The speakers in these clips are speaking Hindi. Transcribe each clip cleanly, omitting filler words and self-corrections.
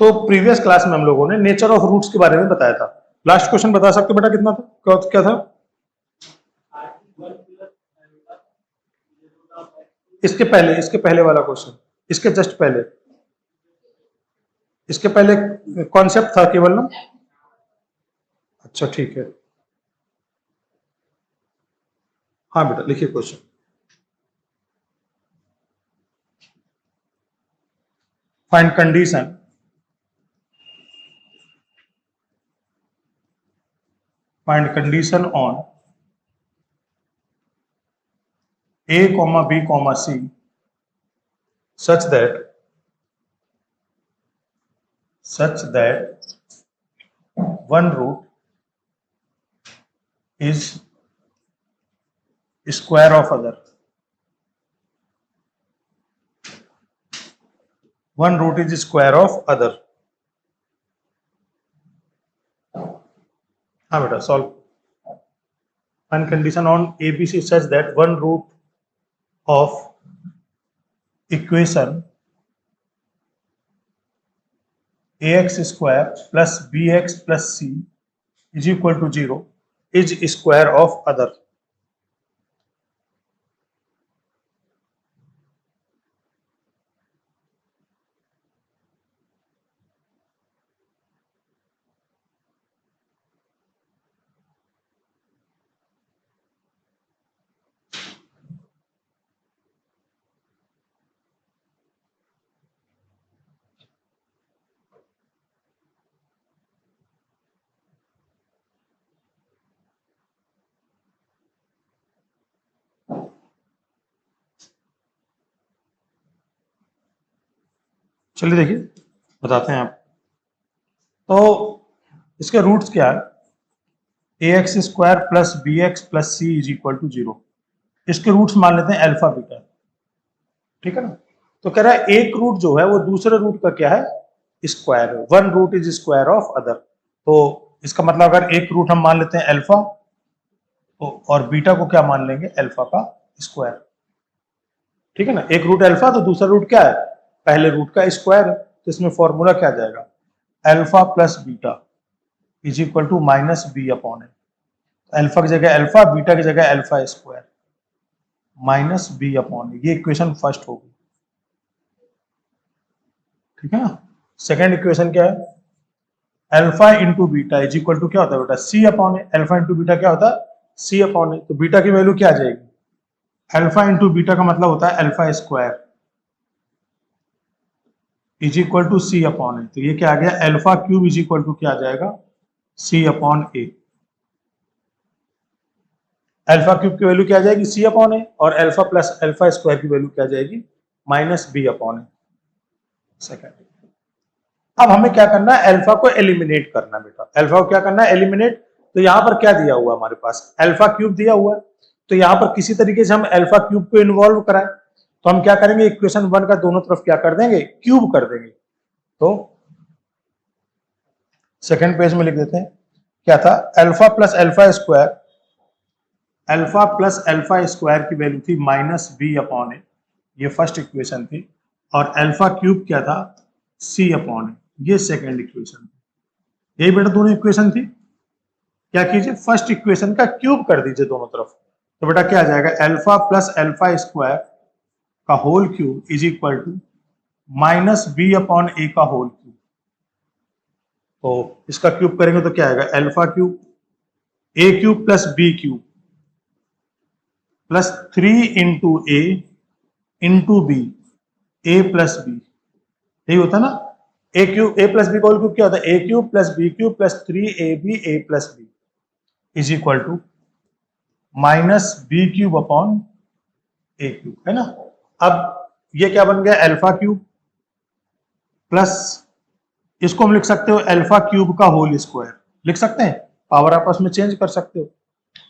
तो प्रीवियस क्लास में हम लोगों ने नेचर ऑफ रूट्स के बारे में बताया था। लास्ट क्वेश्चन बता सकते हो बेटा कितना था, क्या था? इसके पहले वाला क्वेश्चन, इसके जस्ट पहले, इसके पहले कॉन्सेप्ट था केवल ना। अच्छा ठीक है, हाँ बेटा लिखिए question. Find condition on A, B, C such that one root is square of other. One root is square of other. हाँ बेटा solve. Find condition on ABC such that one root of equation ax square plus bx plus c is equal to 0 is square of other. चलिए देखिए बताते हैं आप। तो इसके रूट्स क्या है? ax square plus bx plus c is equal to 0। इसके रूट्स मान लेते हैं अल्फा बीटा, ठीक है ना। तो कह रहा है एक रूट जो है वो दूसरे रूट का क्या है? स्क्वायर है। One root is square of other. तो इसका मतलब अगर एक रूट हम मान लेते हैं अल्फा, तो और बीटा को क्या मान लेंगे? अल्फा का स्क्वायर, ठीक है ना। एक रूट अल्फा तो दूसरा रूट क्या है? पहले रूट का स्क्वायर है। तो इसमें फॉर्मूला क्या आ जाएगा? Alpha plus beta is equal to minus B upon A. Alpha की जगह अल्फा, बीटा की जगह alpha square minus B upon A. ये इक्वेशन फर्स्ट होगी, ठीक है ना। सेकेंड इक्वेशन क्या है? Alpha into beta is equal to क्या होता है बेटा? सी अपॉन ए। अल्फा इंटू बीटा क्या होता है? सी अपॉन ए। तो बीटा की वैल्यू क्या आ जाएगी? अल्फा इंटू बीटा का मतलब होता है alpha square is equal to C upon ए। तो ये क्या आ गया? Alpha cube is equal to क्या आ जाएगा? सी अपॉन ए। अल्फा क्यूब की वैल्यू क्या आ जाएगी? सी अपॉन ए। और अल्फा प्लस अल्फा स्क्वायर की वैल्यू क्या आ जाएगी? Minus B upon A. Second, अब हमें क्या करना है? अल्फा को एलिमिनेट करना है बेटा। अल्फा को क्या करना है? एलिमिनेट। तो यहां पर क्या दिया हुआ हमारे पास? अल्फा क्यूब दिया हुआ है। तो यहां पर किसी तरीके से हम अल्फा क्यूब को इन्वॉल्व कराएं, तो हम क्या करेंगे? इक्वेशन वन का दोनों तरफ क्या कर देंगे? क्यूब कर देंगे। तो सेकेंड पेज में लिख देते हैं क्या था? Alpha plus alpha square, alpha plus alpha square की वैल्यू थी माइनस बी अपॉन ए, ये फर्स्ट इक्वेशन थी। और अल्फा क्यूब क्या था? सी अपॉन ए, ये सेकेंड इक्वेशन थी। यही बेटा दोनों इक्वेशन थी। क्या कीजिए? फर्स्ट इक्वेशन का क्यूब कर दीजिए दोनों तरफ। तो बेटा क्या आ जाएगा? अल्फा प्लस अल्फा स्क्वायर का whole cube is equal to minus B upon ए का होल क्यूब। तो इसका क्यूब करेंगे तो क्या आएगा? Alpha cube A cube plus B cube plus 3 into A into B, A plus B, यही होता है ना। A cube, A plus B का होल क्यूब क्या होता है? A cube plus B cube plus 3ab A plus B is equal to minus B cube upon A cube, है ना। अब ये क्या बन गया? अल्फा क्यूब प्लस, इसको हम लिख सकते हो अल्फा क्यूब का होल स्क्वायर, लिख सकते हैं। पावर आपस में चेंज कर सकते हो।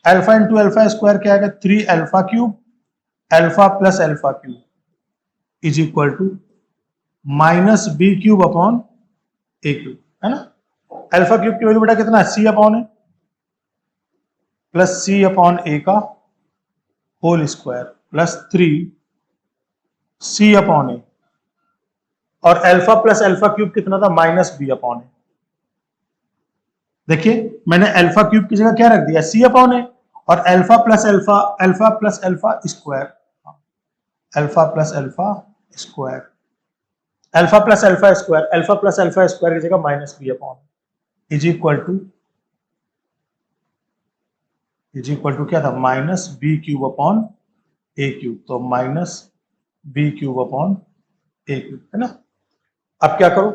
अल्फा इंटू अल्फा स्क्वायर क्या आएगा? 3 alpha cube alpha plus alpha cube is equal to minus B cube upon A cube, है ना। अल्फा क्यूब की वैल्यू बेटा कितना है? C upon a plus c upon ए का whole square plus 3 c upon ए और अल्फा प्लस अल्फा क्यूब कितना था, माइनस बी अपॉन ए। देखिए मैंने अल्फा क्यूब की जगह क्या रख दिया, सी अपॉन ए, और alpha plus alpha, alpha plus alpha square, alpha plus alpha square, alpha plus alpha square, alpha plus alpha square की जगह minus B upon is equal to क्या था, माइनस बी क्यूब अपॉन ए क्यूब, तो माइनस बी क्यूब अपॉन ए क्यूब, है ना। अब क्या करो,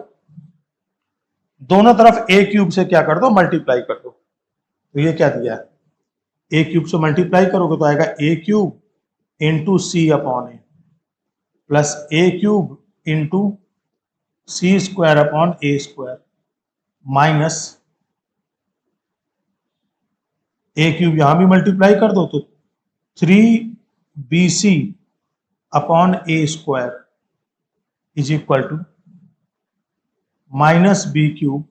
दोनों तरफ ए क्यूब से क्या कर दो, मल्टीप्लाई कर दो। तो ये क्या दिया है, ए क्यूब से मल्टीप्लाई करोगे तो आएगा a cube into c upon a, plus a cube into c square upon a square, minus a cube यहां भी मल्टीप्लाई कर दो तो 3bc upon a square is equal to minus B cube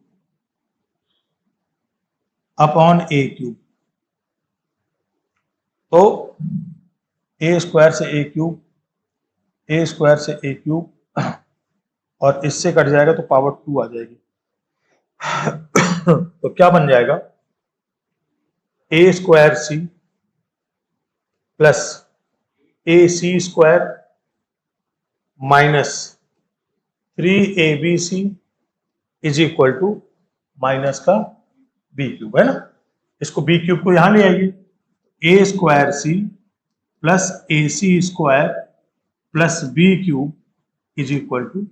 upon A cube. तो ए स्क्वायर से ए क्यूब, ए स्क्वायर से ए क्यूब, और इससे कट जाएगा तो पावर 2 आ जाएगी। तो क्या बन जाएगा, A square C plus A C square minus 3abc is equal to minus का बी क्यूब, है ना। इसको बी क्यूब को यहां ले आइए, A square C plus A C square plus B cube is equal to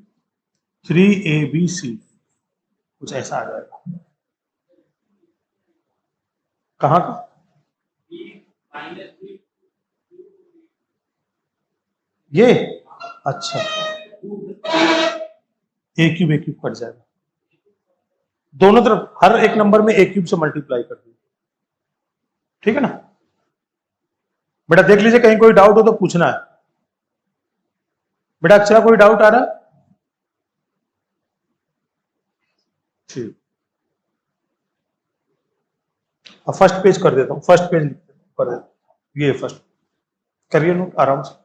3abc, कुछ ऐसा आ जाएगा। कहाँ का, ये, अच्छा, ए क्यूब कट जाएगा, दोनों तरफ हर एक नंबर में ए क्यूब से मल्टीप्लाई कर दिए, ठीक है ना। बेटा देख लीजिए कहीं कोई डाउट हो तो पूछना है। बेटा अच्छा कोई डाउट आ रहा है, ठीक। अब फर्स्ट पेज कर देता हूँ, फर्स्ट पेज कर देता हूँ, ये फर्स्ट करिए नोट आराम से।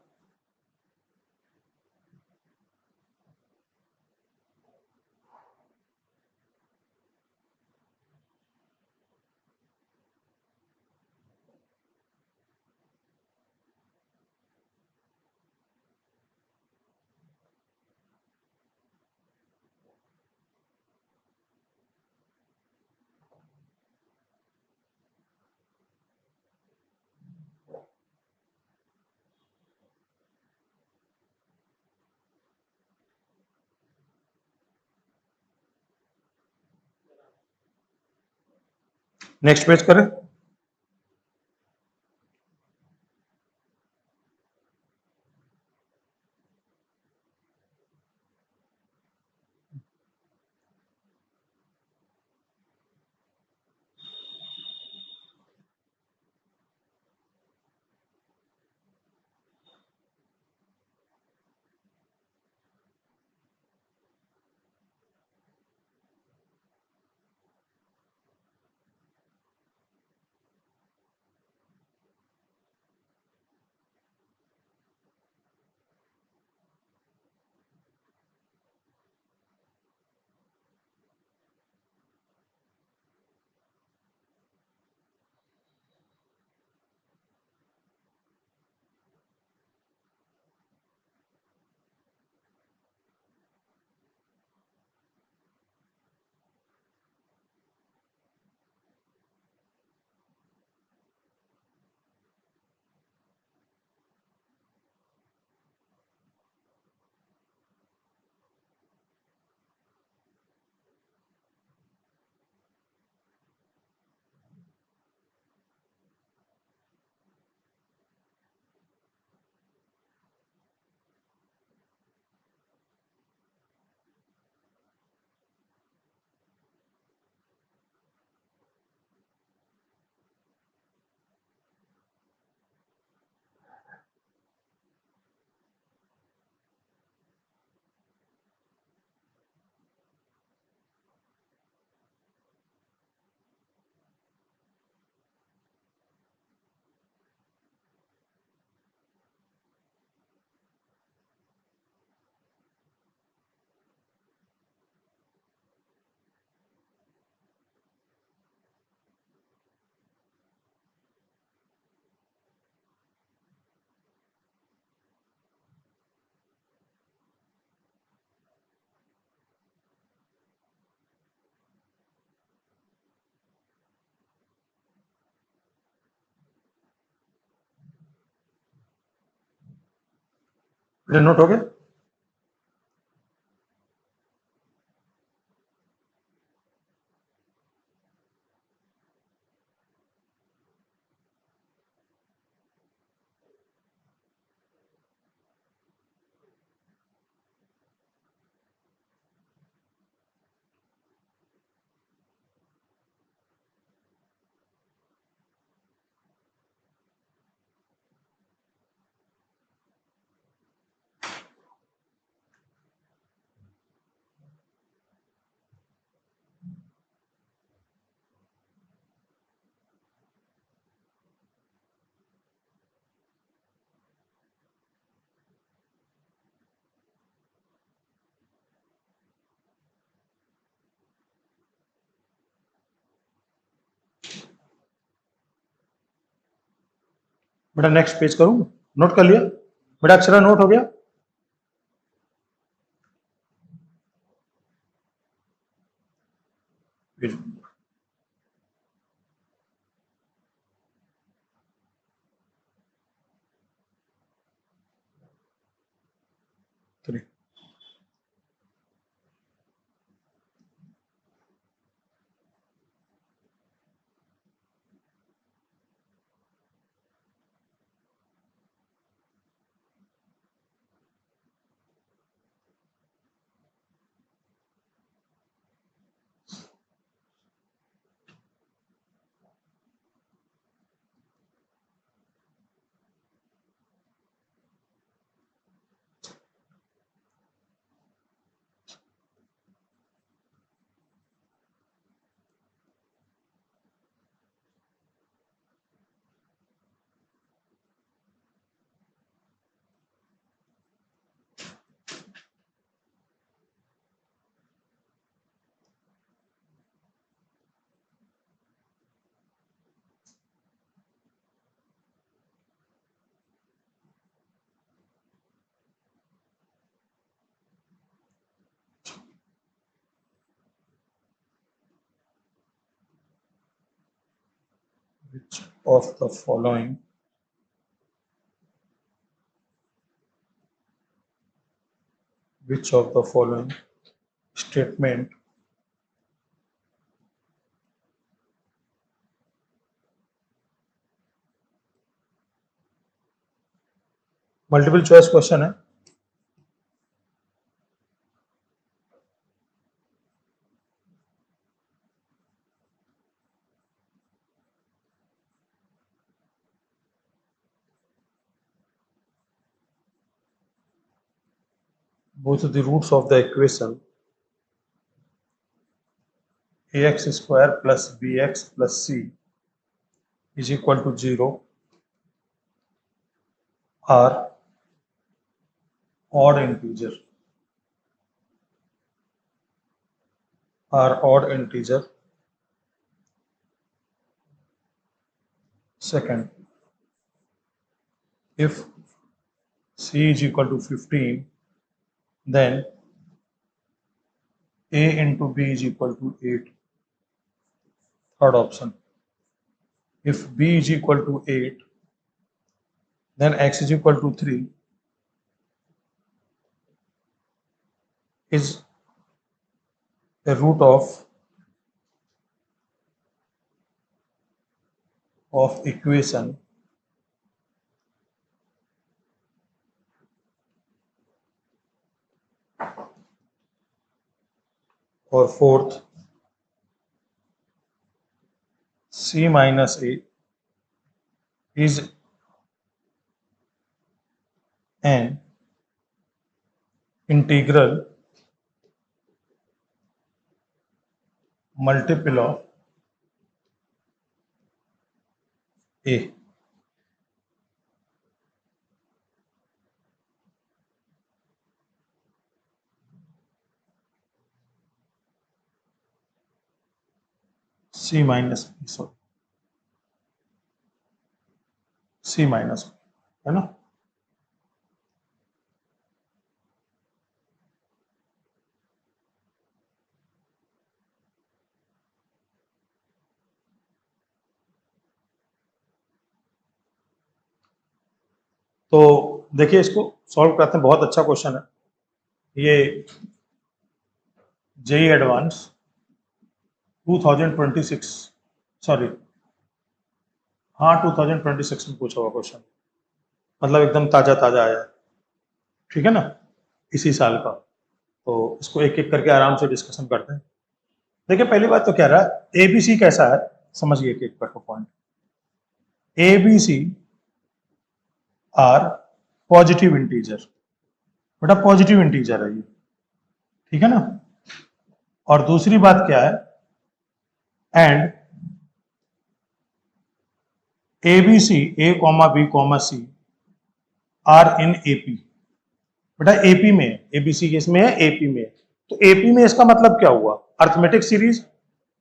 नेक्स्ट पेज करें। बेटा नोट हो गया? बेटा नेक्स्ट पेज करूं? नोट कर लिया बेटा? अक्षरा नोट हो गया? Three. Which of the following statement multiple choice question है। Both of the roots of the equation ax square plus bx plus c is equal to 0 are odd integer second, if c is equal to 15, then a into b is equal to 8. Third option, if b is equal to 8, then x is equal to 3 is a root of equation or fourth, c minus a is an integral multiple of a. c minus b, sorry, c minus b, है ना? तो देखिए इसको सॉल्व करते हैं, बहुत अच्छा क्वेश्चन है ये। जेई एडवांस 2026, सॉरी हाँ 2026 में पूछा हुआ क्वेश्चन, मतलब एकदम ताजा ताजा आया है, ठीक है ना, इसी साल का। तो इसको एक एक करके आराम से डिस्कशन करते हैं। देखिए पहली बात तो कह रहा है एबीसी कैसा है, समझिए एक एक करके point. A b c are positive integer, बेटा पॉजिटिव इंटीजर है ये, ठीक है ना। और दूसरी बात क्या है, and a b c a comma B comma c are in AP, बेटा एपी में, एबीसी किसमें है, एपी में। तो एपी में इसका मतलब क्या हुआ, अर्थमेटिक सीरीज।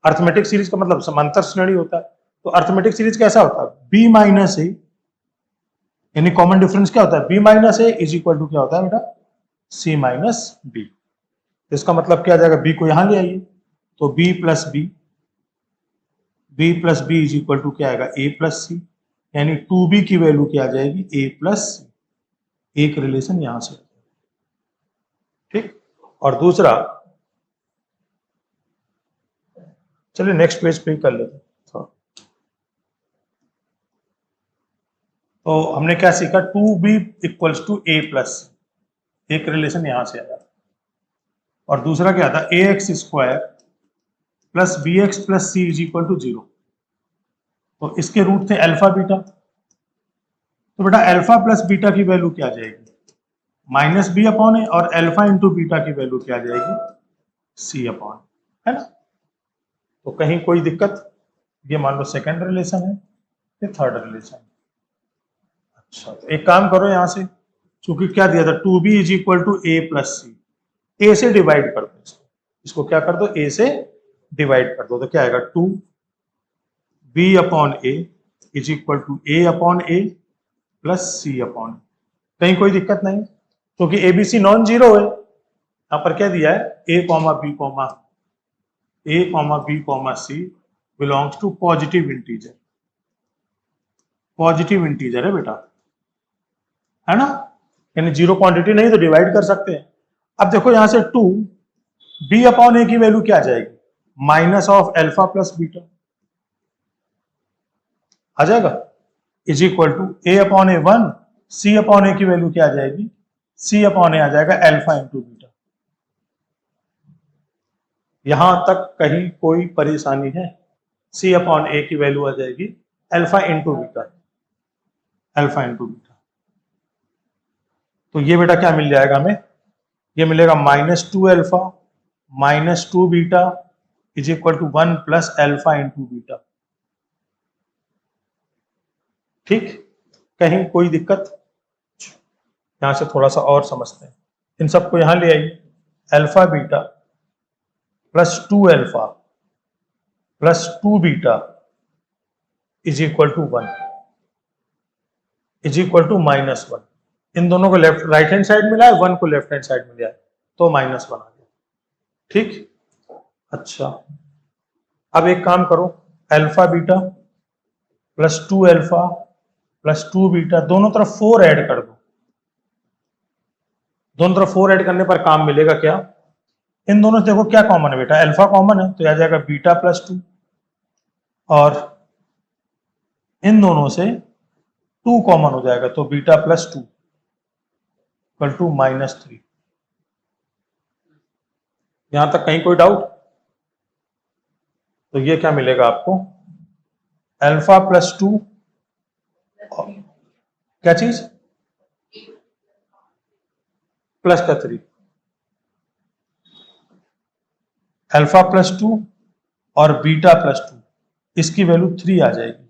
अर्थमेटिक सीरीज का मतलब समांतर श्रेणी होता है। तो अर्थमेटिक सीरीज कैसा होता है, बी माइनस ए, यानी कॉमन डिफरेंस क्या होता है, b minus a is equal to क्या होता है बेटा, सी माइनस बी। तो इसका मतलब क्या आ जाएगा, बी को यहां ले आइए, तो b plus B is equal to क्या आएगा, ए प्लस सी, यानी 2b की वैल्यू क्या आ जाएगी, ए प्लस सी। एक रिलेशन यहां से, ठीक। और दूसरा, चलिए नेक्स्ट पेज पे कर लेते हैं। तो हमने क्या सीखा, 2b equals to A plus, एक रिलेशन यहां से आया। और दूसरा क्या था, A X square plus B X plus C is equal to 0। तो इसके रूट थे अल्फा बीटा, तो बेटा अल्फा प्लस बीटा की वैल्यू क्या आ जाएगी, माइनस बी अपॉन ए, और अल्फा इंटू बीटा की वैल्यू क्या आ जाएगी, सी अपॉन, है ना। तो कहीं कोई दिक्कत, ये मान लो सेकंड रिलेशन है, ये थर्ड रिलेशन। अच्छा तो एक काम करो यहां से, चूंकि क्या दिया था, 2b is equal to A plus C, A से डिवाइड कर दो इसको क्या कर दो, ए से डिवाइड कर दो, तो क्या आएगा, 2b upon a is equal to A upon a plus c upon. कहीं कोई दिक्कत नहीं, क्योंकि एबीसी नॉन जीरो है। यहां पर क्या दिया है, A comma B comma C belongs to positive integer, positive integer है बेटा, है ना, यानी जीरो क्वांटिटी नहीं तो डिवाइड कर सकते हैं। अब देखो यहां से 2 बी अपॉन ए की वैल्यू क्या आ जाएगी, minus of alpha plus beta आ जाएगा, is equal to A upon A 1, C upon A की वैल्यू क्या आ जाएगी, सी अपॉन ए आ जाएगा अल्फा इंटू बीटा। यहां तक कहीं कोई परेशानी है, सी अपॉन ए की वैल्यू आ जाएगी alpha into beta, alpha into beta. तो ये बेटा क्या मिल जाएगा हमें, ये मिलेगा -2 alpha -2 beta is equal to 1 plus alpha into beta, ठीक। कहीं कोई दिक्कत, यहां से थोड़ा सा और समझते हैं, इन सबको यहां ले आइए, alpha beta plus 2 alpha plus 2 beta is equal to 1 is equal to -1। इन दोनों को लेफ्ट राइट हैंड साइड मिला है, 1 को लेफ्ट हैंड साइड मिला है, तो -1 आ गया, ठीक। अच्छा अब एक काम करो, alpha beta plus 2 alpha plus 2 beta दोनों तरफ 4 ऐड कर दो, दोनों तरफ 4 ऐड करने पर काम मिलेगा क्या, इन दोनों से देखो क्या कॉमन है बेटा, अल्फा कॉमन है तो आ जाएगा बीटा प्लस 2, और इन दोनों से 2 कॉमन हो जाएगा तो बीटा प्लस 2 इक्वल टू -3। यहां तक कहीं कोई डाउट, तो ये क्या मिलेगा आपको, अल्फा प्लस 2, क्या चीज, प्लस का 3, अल्फा प्लस 2 और बीटा प्लस 2, इसकी वैल्यू 3 आ जाएगी।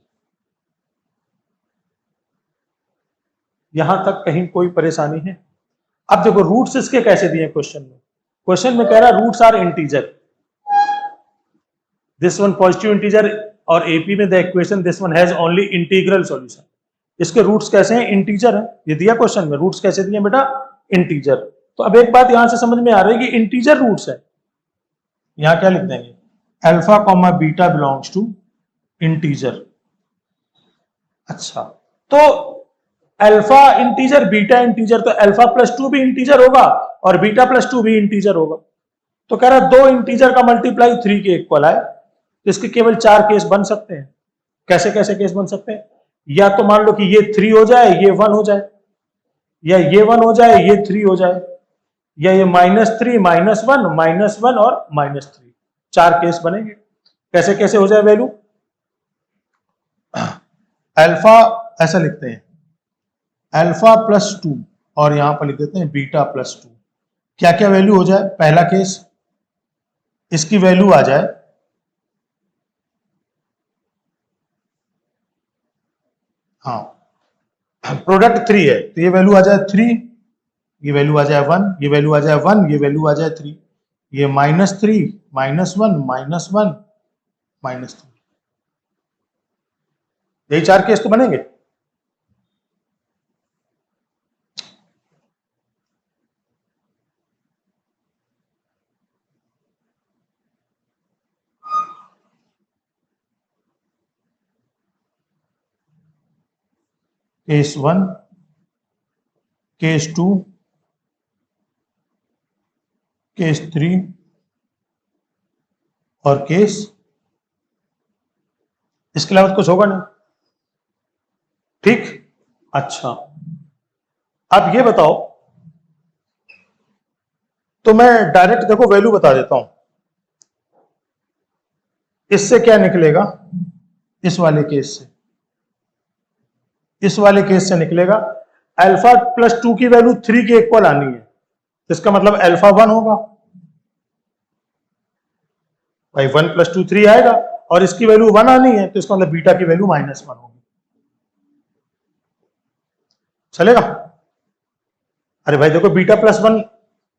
यहां तक कहीं कोई परेशानी है। अब देखो रूट्स इसके कैसे दिए क्वेश्चन में, क्वेश्चन में कह रहा है roots are integer, this one positive integer, और एपी में the equation this one has only integral solution. इसके रूट्स कैसे हैं, इंटीजर है, ये दिया क्वेश्चन में, रूट्स कैसे दिए बेटा, इंटीजर। तो अब एक बात यहां से समझ में आ रही है कि इंटीजर रूट्स है, यहां क्या लिख देंगे, alpha comma beta belongs to integer. अच्छा तो अल्फा इंटीजर बीटा इंटीजर, तो अल्फा प्लस 2 भी इंटीजर होगा और बीटा प्लस 2 भी इंटीजर होगा। तो कह रहा है 2 इंटीजर का मल्टीप्लाई 3 के इक्वल आए, तो इसके केवल 4 केस बन सकते हैं। कैसे कैसे केस बन सकते हैं? या तो मान लो कि ये 3 हो जाए, ये 1 हो जाए, या ये 1 हो जाए, ये 3 हो जाए, या ये -3 -1 और -3, 4 केस बनेंगे। कैसे कैसे हो जाए वैल्यू? अल्फा ऐसा लिखते हैं, अल्फा प्लस 2 और यहां पर लिख देते हैं बीटा प्लस 2। क्या क्या वैल्यू हो जाए? पहला केस, इसकी वैल्यू आ जाए प्रोडक्ट 3 है तो ये वैल्यू आ जाए 3, ये वैल्यू आ जाए 1, ये वैल्यू आ जाए 1, ये वैल्यू आ जाए 3, ये -3 -1 -1 -3। यही 4 केस तो बनेंगे। केस 1, केस 2, केस 3 और केस, इसके अलावा कुछ होगा नहीं। ठीक, अच्छा अब ये बताओ, तो मैं डायरेक्ट देखो वैल्यू बता देता हूं। इससे क्या निकलेगा? इस वाले केस से, इस वाले केस से निकलेगा अल्फा प्लस 2 की वैल्यू 3 के इक्वल आनी है, इसका मतलब अल्फा 1 होगा भाई, 1 + 2 3 आएगा, और इसकी वैल्यू 1 आनी है तो इसका मतलब बीटा की वैल्यू -1 होगी। चलेगा? अरे भाई देखो, बीटा प्लस 1,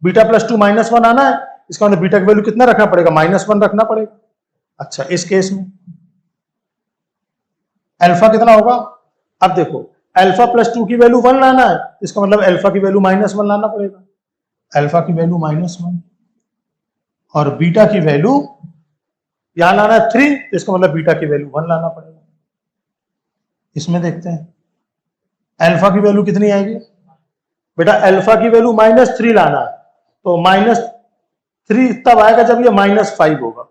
बीटा प्लस 2 -1 आना है, इसका मतलब बीटा की वैल्यू कितना रखना पड़ेगा? -1 रखना पड़ेगा। अच्छा, इस केस में अल्फा कितना होगा? अब देखो, अल्फा प्लस 2 की वैल्यू 1 लाना है, इसका मतलब अल्फा की वैल्यू -1 लाना पड़ेगा। अल्फा की वैल्यू -1 और बीटा की वैल्यू यहां लाना है 3, तो इसका मतलब बीटा की वैल्यू 1 लाना पड़ेगा। इसमें देखते हैं अल्फा की वैल्यू कितनी आएगी। बेटा अल्फा की वैल्यू -3 लाना है, तो -3 तब आएगा जब ये -5 होगा।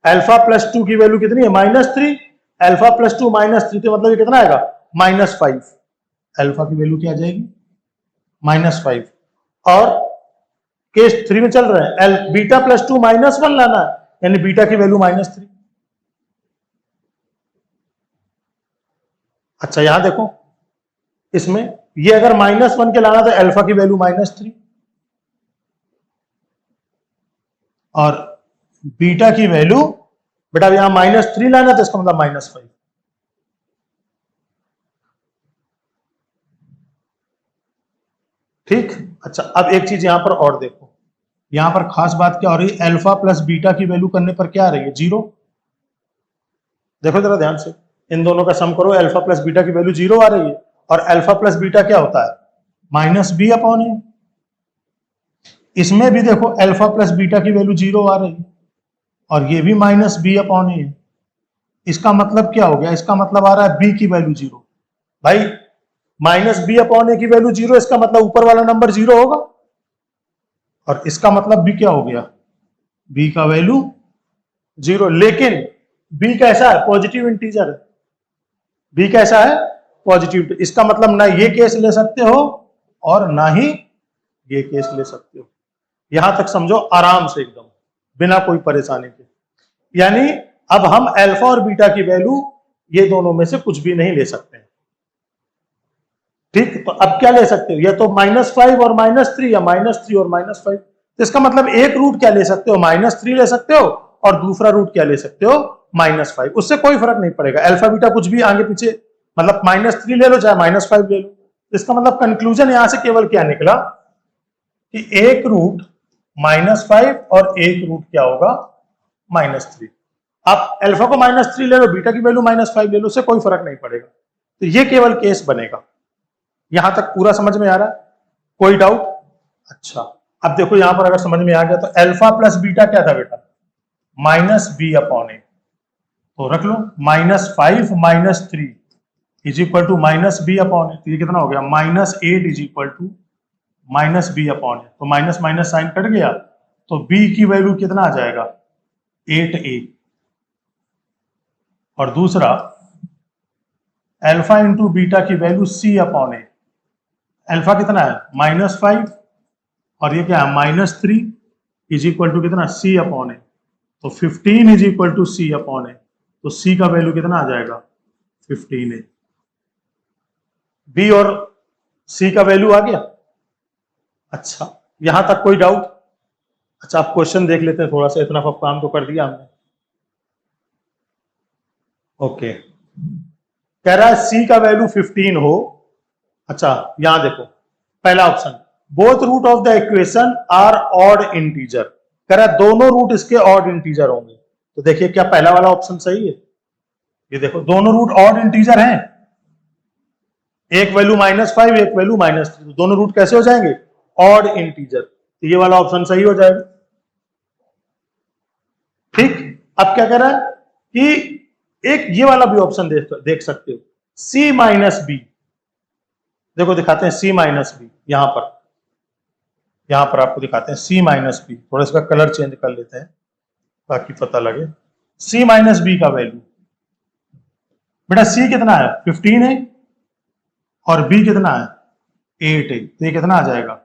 अल्फा प्लस 2 की वैल्यू कितनी है? -3, अल्फा प्लस 2 -3, तो मतलब ये कितना आएगा? -5। अल्फा की वैल्यू क्या आ जाएगी? -5। और केस 3 में चल रहे हैं, बीटा प्लस 2 -1 लाना है, यानी बीटा की वैल्यू -3। अच्छा यहां देखो, इसमें ये अगर -1 के लाना तो अल्फा की वैल्यू -3 और बीटा की वैल्यू, बेटा यहां -3 लाना तो इसका मतलब -5। ठीक, अच्छा अब एक चीज यहां पर और देखो, यहां पर खास बात क्या हो रही है? अल्फा प्लस बीटा की वैल्यू करने पर क्या आ रही है? 0। देखो जरा ध्यान से, इन दोनों का सम करो, अल्फा प्लस बीटा की वैल्यू 0 आ रही है, और अल्फा प्लस बीटा क्या होता है? -b/a। इसमें भी देखो अल्फा प्लस बीटा की वैल्यू 0 आ रही है, और ये भी -b/a है। इसका मतलब क्या हो गया? इसका मतलब आ रहा है b की वैल्यू 0। भाई -b/a की वैल्यू 0, इसका मतलब ऊपर वाला नंबर 0 होगा, और इसका मतलब b क्या हो गया? b का वैल्यू 0। लेकिन b कैसा है? पॉजिटिव इंटीजर है। b कैसा है? पॉजिटिव। इसका मतलब ना ये केस ले सकते हो और ना ही ये केस ले सकते हो। यहां तक समझो आराम से, एकदम बिना कोई परेशानी के। यानी अब हम अल्फा और बीटा की वैल्यू ये दोनों में से कुछ भी नहीं ले सकते। ठीक, तो अब क्या ले सकते हो? या तो -5 और -3, या -3 और -5। तो इसका मतलब एक रूट क्या ले सकते हो? -3 ले सकते हो, और दूसरा रूट क्या ले सकते हो? -5। उससे कोई फर्क नहीं पड़ेगा, अल्फा बीटा कुछ भी आगे पीछे, मतलब -3 ले लो चाहे -5 ले लो। इसका मतलब कंक्लूजन यहां से केवल क्या निकला कि एक रूट -5 और एक रूट क्या होगा? -3। आप अल्फा को -3 ले लो, बीटा की वैल्यू -5 ले लो, उससे कोई फर्क नहीं पड़ेगा। तो ये केवल केस बनेगा। यहां तक पूरा समझ में आ रहा है? कोई डाउट? अच्छा, अब देखो यहां पर अगर समझ में आ गया तो अल्फा प्लस बीटा क्या था बेटा? -b/a। तो रख लो -5 -3, is equal to minus B upon ए, तो ये कितना हो गया -8 is equal to minus B upon ए, तो माइनस माइनस साइन कट गया, तो बी की वैल्यू कितना आ जाएगा 8a। और दूसरा अल्फा इंटू बीटा की वैल्यू c अपॉन ए, अल्फा कितना है -5 और ये क्या है -3 इज इक्वल टू कितना c अपॉन ए, तो 15 is equal to c upon ए, तो c का वैल्यू कितना आ जाएगा 15a। b और c का वैल्यू आ गया। अच्छा, यहां तक कोई डाउट? अच्छा, आप क्वेश्चन देख लेते हैं थोड़ा सा, इतना सब काम तो कर दिया हमने। ओके, कह रहा है c का वैल्यू 15 हो। अच्छा, यहां देखो पहला option, both root of the equation are odd integer, कह रहा है दोनों रूट इसके ऑड इंटीजर होंगे। तो देखिए क्या पहला वाला ऑप्शन सही है? ये देखो दोनों रूट ऑड इंटीजर हैं, एक वैल्यू -5 एक वैल्यू -3, दोनों रूट कैसे हो जाएंगे ऑड इंटीजर, तो ये वाला ऑप्शन सही हो जाएगा। ठीक, अब क्या कह रहा है कि एक ये वाला भी ऑप्शन देख सकते हो, c माइनस बी, देखो दिखाते हैं c माइनस बी, यहां पर आपको दिखाते हैं c माइनस बी, थोड़ा इसका कलर चेंज कर लेते हैं ताकि पता लगे। c माइनस बी का वैल्यू, बेटा c कितना है 15 है और b कितना है 8 है, तो ये कितना आ जाएगा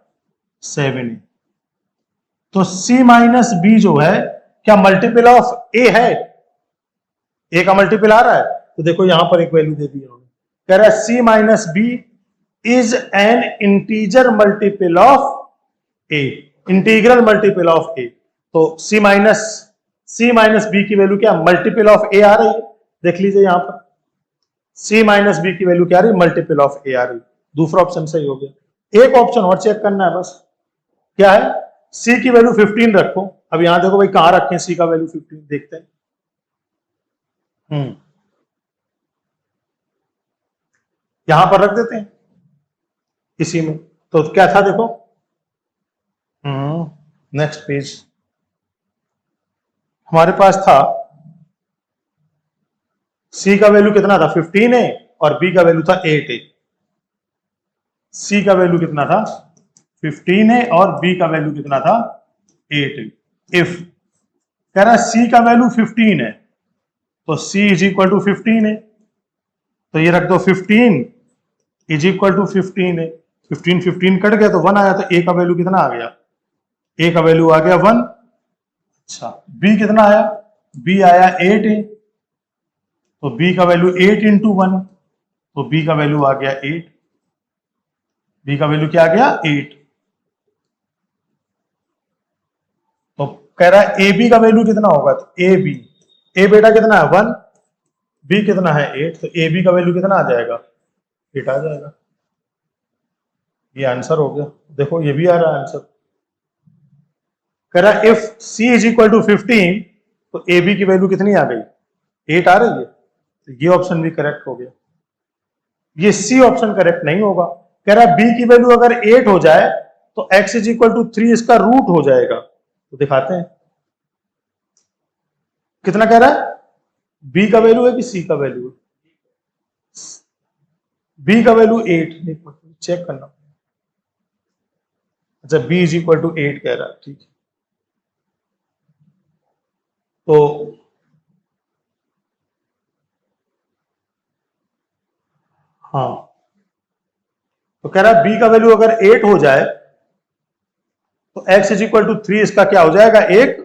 7 है। तो c माइनस बी जो है क्या मल्टीपल ऑफ a है? a का मल्टीपल आ रहा है, तो देखो यहां पर एक वैल्यू दे दी उन्होंने, कह रहा है c minus b is an integer multiple of a, integral multiple of a। तो c माइनस बी की वैल्यू क्या मल्टीपल ऑफ a आ रही है, देख लीजिए यहां पर c माइनस बी की वैल्यू क्या आ रही है मल्टीपल ऑफ a आ रही है। दूसरा ऑप्शन सही हो गया। एक ऑप्शन और चेक करना है बस, क्या है c की वैल्यू 15 रखो। अब यहां देखो भाई कहां रखें c का वैल्यू 15, देखते हैं। यहां पर रख देते हैं इसी में, तो क्या था देखो, नेक्स्ट पेज हमारे पास था c का वैल्यू कितना था 15 है और b का वैल्यू था 8 है। c का वैल्यू कितना था 15 है और b का वैल्यू कितना था 8 है। इफ कह रहा है c का वैल्यू 15 है तो c इज इक्वल टू 15 है, तो ये रख दो 15 इज इक्वल टू 15 है, 15 कट गया तो 1 आया, तो a का वैल्यू कितना आ गया, a का वैल्यू आ गया 1। अच्छा, b कितना आया, b आया 8 है, तो b का वैल्यू 8 इंटू 1, तो b का वैल्यू आ गया 8, b का वैल्यू क्या आ गया 8। तो कह रहा है ab का वैल्यू कितना होगा, तो a बेटा कितना है 1, b कितना है 8, तो ab का वैल्यू कितना आ जाएगा 8 आ जाएगा। ये आंसर हो गया। देखो ये भी आ रहा है आंसर, कह रहा है if c is equal to 15 तो ab की वैल्यू कितनी आ गई 8 आ रही है, तो ये ऑप्शन भी करेक्ट हो गया। ये सी ऑप्शन करेक्ट नहीं होगा, कह रहा है b की वैल्यू अगर 8 हो जाए तो x इज इक्वल टू 3 इसका रूट हो जाएगा, तो दिखाते हैं कितना कह रहा है, b का वैल्यू है कि c का वैल्यू है, b का वैल्यू 8, चेक करना। अच्छा, b इज इक्वल टू 8 कह रहा है, ठीक है। तो हाँ, तो कह रहा है b का वैल्यू अगर 8 हो जाए तो x इज इक्वल टू 3 इसका क्या हो जाएगा, एक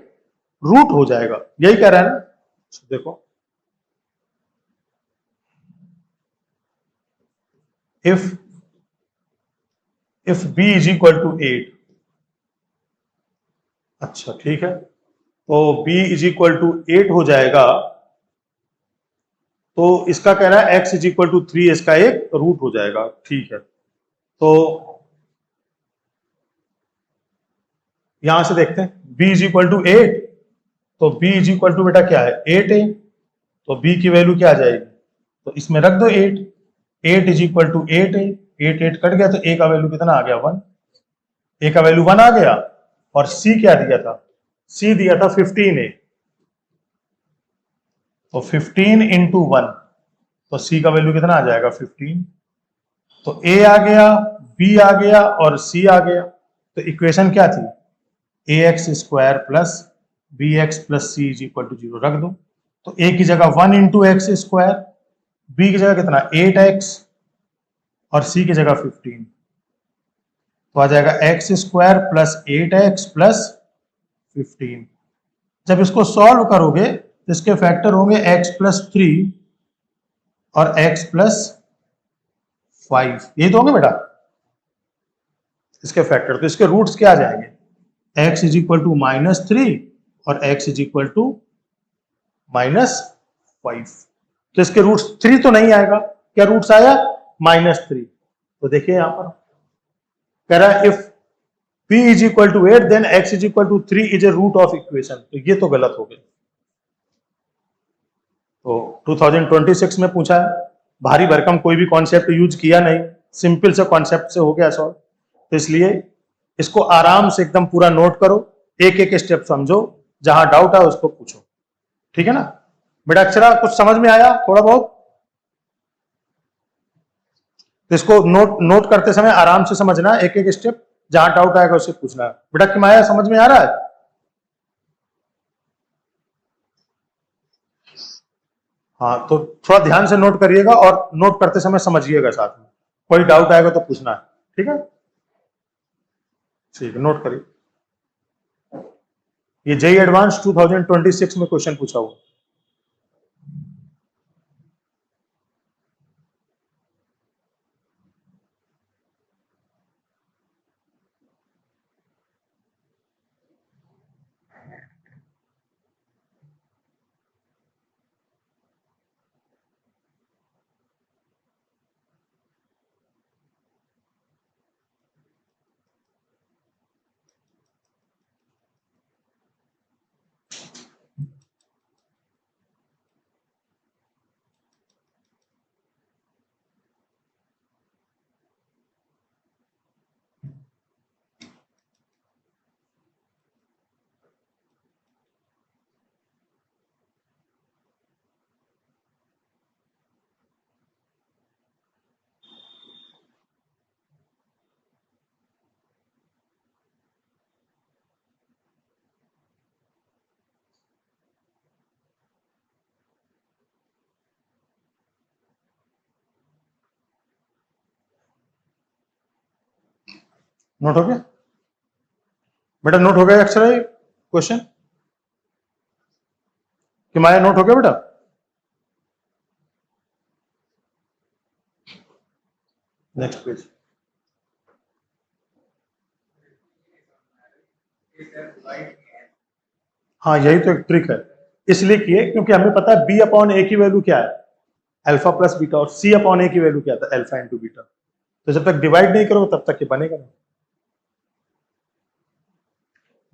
रूट हो जाएगा, यही कह रहा है ना। देखो if b is equal to 8, अच्छा ठीक है, तो b इज इक्वल टू 8 हो जाएगा, तो इसका कह रहा है x इज इक्वल टू 3 इसका एक रूट हो जाएगा, ठीक है। तो यहां से देखते हैं b इज इक्वल टू 8, तो b इज इक्वल टू बेटा क्या है 8 है, तो b की वैल्यू क्या आ जाएगी, तो इसमें रख दो 8 इज इक्वल टू 8 है, 8 कट गया तो a का वैल्यू कितना आ गया 1, a का वैल्यू 1 आ गया, और c क्या दिया था, c दिया था 15 है, तो 15 इंटू 1, तो सी का वैल्यू कितना आ जाएगा 15। तो ए आ गया, बी आ गया और सी आ गया। तो इक्वेशन क्या थी, A X square plus B X plus C is equal to 0 रख दो। तो ए की जगह 1 इंटू एक्स स्क्वायर, बी की जगह कितना 8x और सी की जगह 15। तो आ जाएगा x square plus 8x plus 15। जब इसको सॉल्व करोगे तो इसके फैक्टर होंगे x प्लस 3 और x प्लस 5, यही तो होंगे बेटा इसके फैक्टर। तो इसके रूट्स क्या आ जाएंगे, x इज इक्वल टू -3 और x इज इक्वल टू -5। तो इसके रूट्स 3 तो नहीं आएगा, क्या रूट्स आया -3। तो देखिए यहां पर कह रहा है if p is equal to 8 then x is equal to 3 is a root of equation. तो ये तो गलत हो गया। तो 2026 में पूछा है, भारी भरकम कोई भी कॉन्सेप्ट यूज किया नहीं, सिंपल से कॉन्सेप्ट से हो गया सॉल्व। तो इसलिए इसको आराम से एकदम पूरा नोट करो, एक एक स्टेप समझो, जहां डाउट है उसको पूछो, ठीक है ना बेटा। अक्षरा कुछ समझ में आया थोड़ा बहुत, तो इसको नोट नोट करते समय आराम से समझना, एक एक स्टेप, जहां डाउट आएगा उससे पूछना है। बेटा कि माया समझ में आ रहा है? हाँ तो थोड़ा ध्यान से नोट करिएगा और नोट करते समय समझिएगा साथ में, कोई डाउट आएगा तो पूछना है, ठीक है। ठीक है, नोट करिए। ये जेई एडवांस 2026 में क्वेश्चन पूछा हुआ। नोट हो गया बेटा? नोट हो गया अक्षर क्वेश्चन कि माया नोट हो गया बेटा? Next page. हाँ यही तो एक ट्रिक है, इसलिए किए क्योंकि हमें पता है बी अपॉन ए की वैल्यू क्या है, अल्फा प्लस बीटा, और सी अपॉन ए की वैल्यू क्या था, अल्फा इंटू बीटा। तो जब तक डिवाइड नहीं करोगे तब तक ये बनेगा नहीं।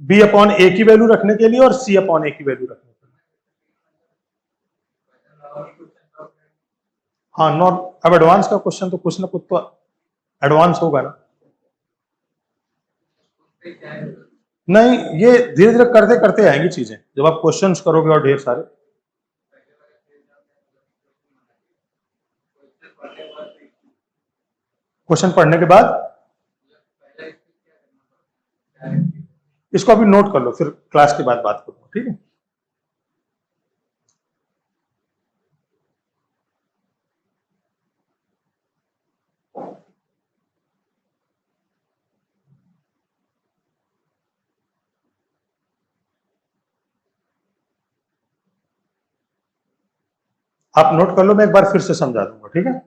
बी अपॉन ए की वैल्यू रखने के लिए और सी अपॉन ए की वैल्यू रखने के लिए। हाँ नॉट, अब एडवांस का क्वेश्चन तो कुछ ना कुछ तो एडवांस होगा ना। नहीं, ये धीरे धीरे करते करते आएंगी चीजें, जब आप क्वेश्चंस करोगे और ढेर सारे। क्वेश्चन पढ़ने के बाद इसको अभी नोट कर लो, फिर क्लास के बाद बात करूंगा, ठीक है। आप नोट कर लो, मैं एक बार फिर से समझा दूंगा, ठीक है।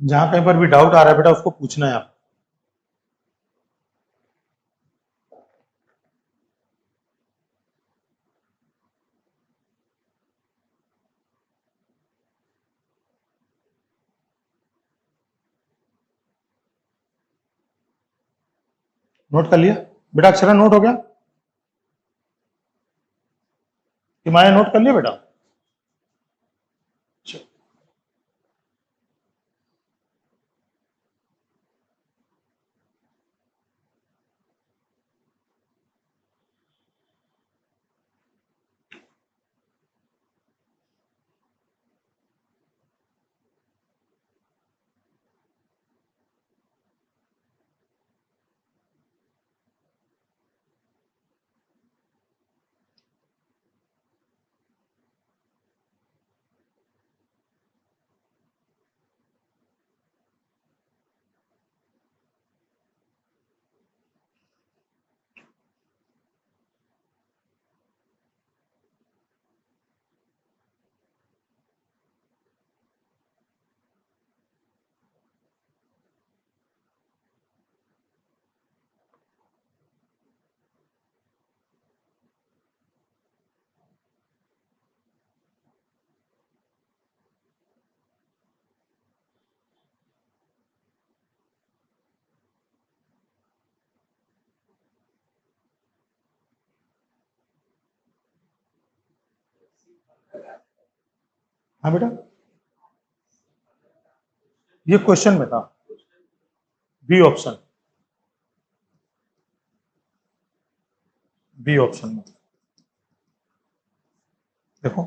जहां कहीं पर भी डाउट आ रहा है बेटा उसको पूछना है आप। नोट कर लिया बेटा? अक्षरा नोट हो गया? हिमाया नोट कर लिया बेटा? चलो। हाँ बेटा, ये क्वेश्चन में था, बी ऑप्शन, बी ऑप्शन में देखो,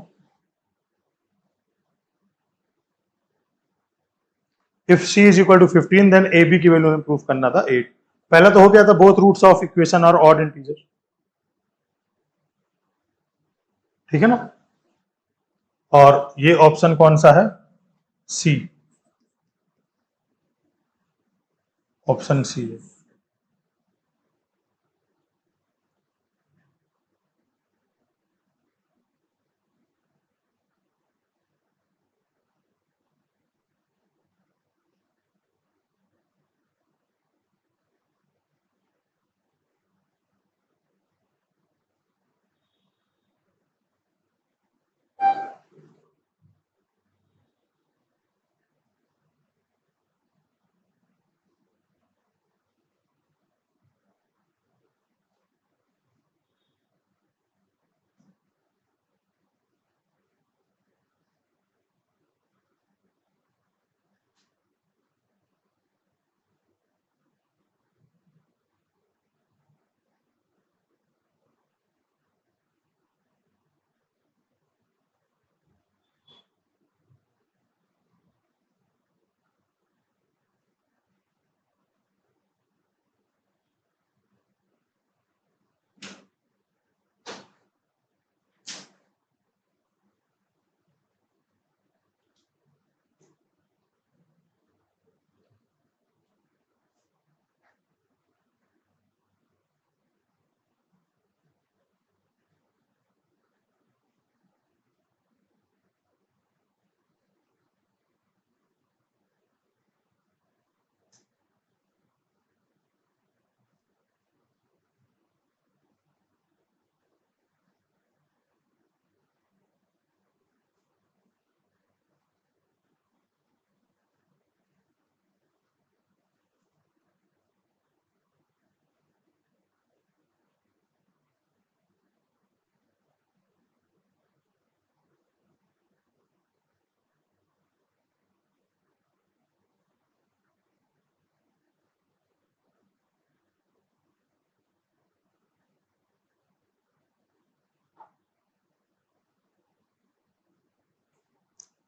if c is equal to 15 then a b की वैल्यू हमें प्रूफ करना था 8। पहला तो हो गया था बोथ रूट्स ऑफ इक्वेशन और ऑड इंटीजर, ठीक है ना? और ये ऑप्शन कौन सा है? सी, ऑप्शन सी है।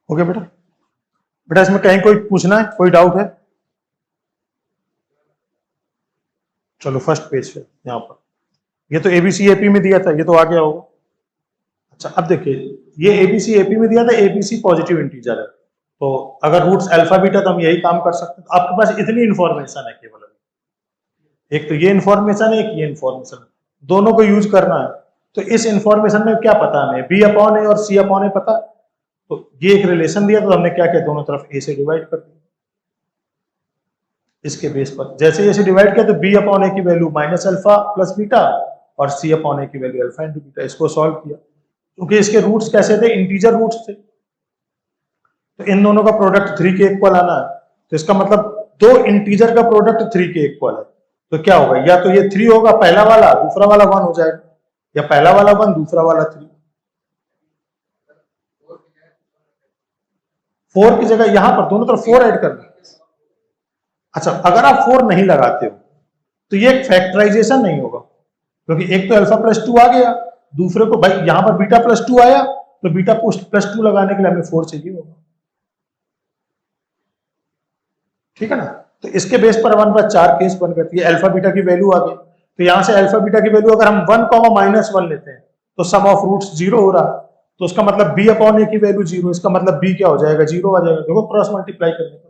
ओके बेटा, बेटा इसमें कहीं कोई पूछना है, कोई डाउट है? चलो फर्स्ट पेज पे यहाँ पर, ये तो एबीसी एपी में दिया था, ये तो आ गया होगा। अच्छा अब देखिए, ये एबीसी एपी में दिया था, एबीसी पॉजिटिव इंटीजर है, तो अगर रूट्स अल्फा बीटा तो हम यही काम कर सकते हैं। आपके पास इतनी इंफॉर्मेशन है केवल, एक तो ये इंफॉर्मेशन है, एक ये इंफॉर्मेशन है, दोनों को यूज करना है। तो इस इंफॉर्मेशन में क्या पता हमें, बी अपॉन ए और सी अपॉन ए पता, तो ये एक रिलेशन दिया तो हमने क्या किया, दोनों तरफ ए से डिवाइड कर दिया। इसके बेस पर जैसे जैसे डिवाइड किया तो बी अपॉन ए की value minus alpha plus beta और सी अपॉन ए की वैल्यू अल्फा इंटू बीटा। इसको सॉल्व किया क्योंकि इसके रूट्स कैसे थे, इंटीजर रूट्स थे, तो इन दोनों का प्रोडक्ट 3 के इक्वल आना है। तो इसका मतलब दो इंटीजर का प्रोडक्ट 3 के इक्वल है, तो क्या होगा, या तो ये 3 होगा पहला वाला, दूसरा वाला 1 हो जाएगा, या पहला वाला 1 दूसरा वाला 3। 4 की जगह यहां पर दोनों तरफ 4 ऐड करना। अच्छा, अगर आप 4 नहीं लगाते हो तो ये एक फैक्टराइजेशन नहीं होगा, क्योंकि एक तो अल्फा प्लस 2 आ गया, दूसरे को भाई यहां पर बीटा प्लस 2 आया, तो बीटा प्लस 2 लगाने के लिए हमें 4 चाहिए होगा, ठीक है ना। तो इसके बेस पर हमारे पास 4 केस बन गए, अल्फा बीटा की वैल्यू आ गई। तो यहां से अल्फा बीटा की वैल्यू अगर हम 1, -1 लेते हैं तो सम ऑफ रूट्स 0 हो रहा, तो उसका मतलब b अपॉन ए की वैल्यू 0, इसका मतलब b क्या हो जाएगा, 0 आ जाएगा। देखो क्रॉस मल्टीप्लाई करने पर,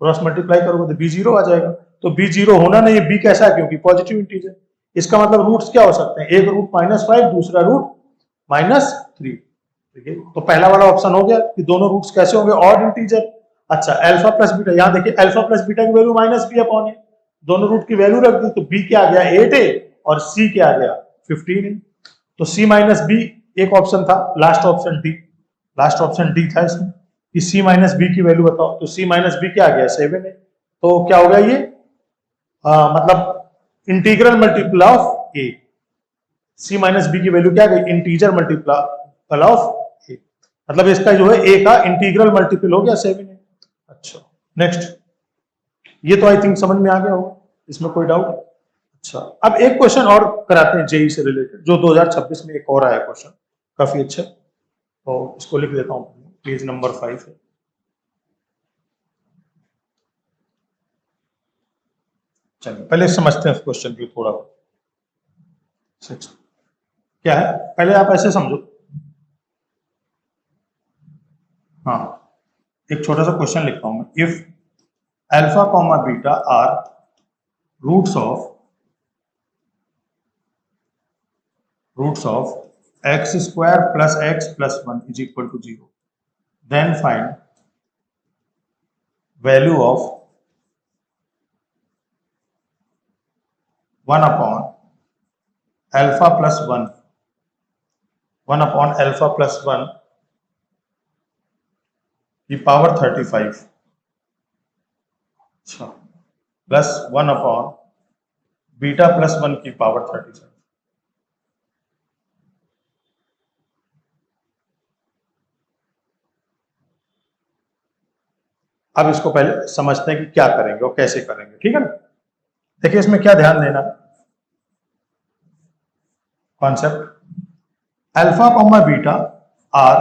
क्रॉस मल्टीप्लाई करोगे तो b 0 आ जाएगा। तो b 0 होना नहीं, b कैसा है, क्योंकि पॉजिटिव इंटीजर। इसका मतलब रूट्स क्या हो सकते हैं, एक रूट -5, दूसरा रूट -3। ठीक है, तो पहला वाला ऑप्शन हो गया कि दोनों रूट्स कैसे होंगे, ऑड इंटीजर। अच्छा, अल्फा प्लस बीटा, यहां देखिए अल्फा प्लस बीटा की वैल्यू -b अपॉन ए, दोनों रूट की वैल्यू रख दी, तो b क्या आ गया 8 है और c क्या आ गया 15 है। तो c माइनस b एक ऑप्शन था, last option D, last option D था इसमें कि c माइनस बी की वैल्यू बताओ, तो c माइनस बी क्या आ गया 7 है। तो क्या हो गया ये, मतलब integral multiple of a, c minus b की वैल्यू क्या गई, इंटीजर मल्टीपल ऑफ a, मतलब इसका जो है a का इंटीग्रल मल्टीपल हो गया 7 है। अच्छा, नेक्स्ट, ये तो आई थिंक समझ में आ गया होगा, इसमें कोई डाउट। अच्छा, अब एक क्वेश्चन और कराते हैं जेई से रिलेटेड, जो 2026 में एक और आया क्वेश्चन, काफी अच्छा, तो इसको लिख देता हूं, पेज नंबर 5 है। चलिए पहले समझते हैं इस क्वेश्चन की थोड़ा। क्या है, पहले आप ऐसे समझो, हाँ, एक छोटा सा क्वेश्चन लिखता हूं मैं। If alpha comma beta are roots of x square plus x plus 1 is equal to 0, then find value of 1 upon alpha plus 1 upon alpha plus 1 की पावर 35, अच्छा, प्लस 1 अपॉन बीटा प्लस 1 की पावर 35। अब इसको पहले समझते हैं कि क्या करेंगे और कैसे करेंगे, ठीक है ना। देखिए इसमें क्या ध्यान देना, concept, alpha comma beta are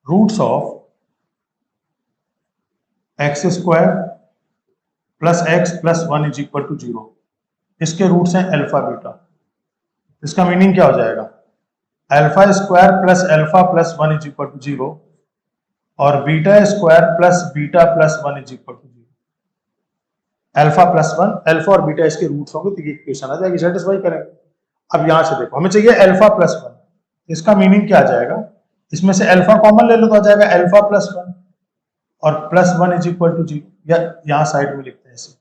roots of x square plus x plus 1 is equal to 0। इसके रूट्स हैं अल्फा बीटा, इसका मीनिंग क्या हो जाएगा, alpha square plus alpha plus 1 is equal to 0 और beta square plus beta plus 1 is equal to 0। Alpha plus 1, alpha और बीटा इसके रूट्स होंगे, तो ये इक्वेशन आ जाएगी, सेटिस्फाई करेंगे। अब यहां से देखो, हमें चाहिए अल्फा प्लस 1, इसका मीनिंग क्या आ जाएगा, इसमें से अल्फा कॉमन ले लो तो आ जाएगा अल्फा प्लस 1 और प्लस 1 इज इक्वल टू 0, या यहां साइड में लिखते हैं इसे,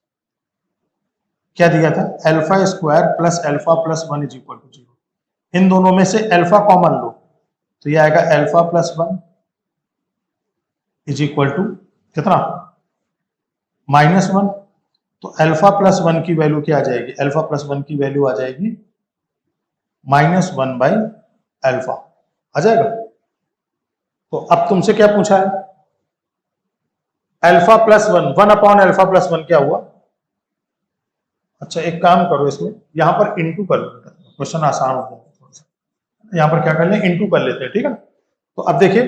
क्या दिया था, alpha square plus alpha plus 1 is equal to 0। इन दोनों में से अल्फा कॉमन लो तो ये आएगा alpha plus 1 is equal to कितना, -1। तो अल्फा प्लस 1 की वैल्यू क्या आ जाएगी, अल्फा प्लस 1 की वैल्यू आ जाएगी -1 बाई अल्फा, आ जाएगा। तो अब तुमसे क्या पूछा है, alpha plus 1 upon alpha plus 1 क्या हुआ। अच्छा, एक काम करो, इसमें यहां पर इंटू कर लो, क्वेश्चन आसान हो जाएगा थोड़ा सा, यहां पर क्या कर लें, इंटू कर लेते हैं, ठीक है ना। तो अब देखिए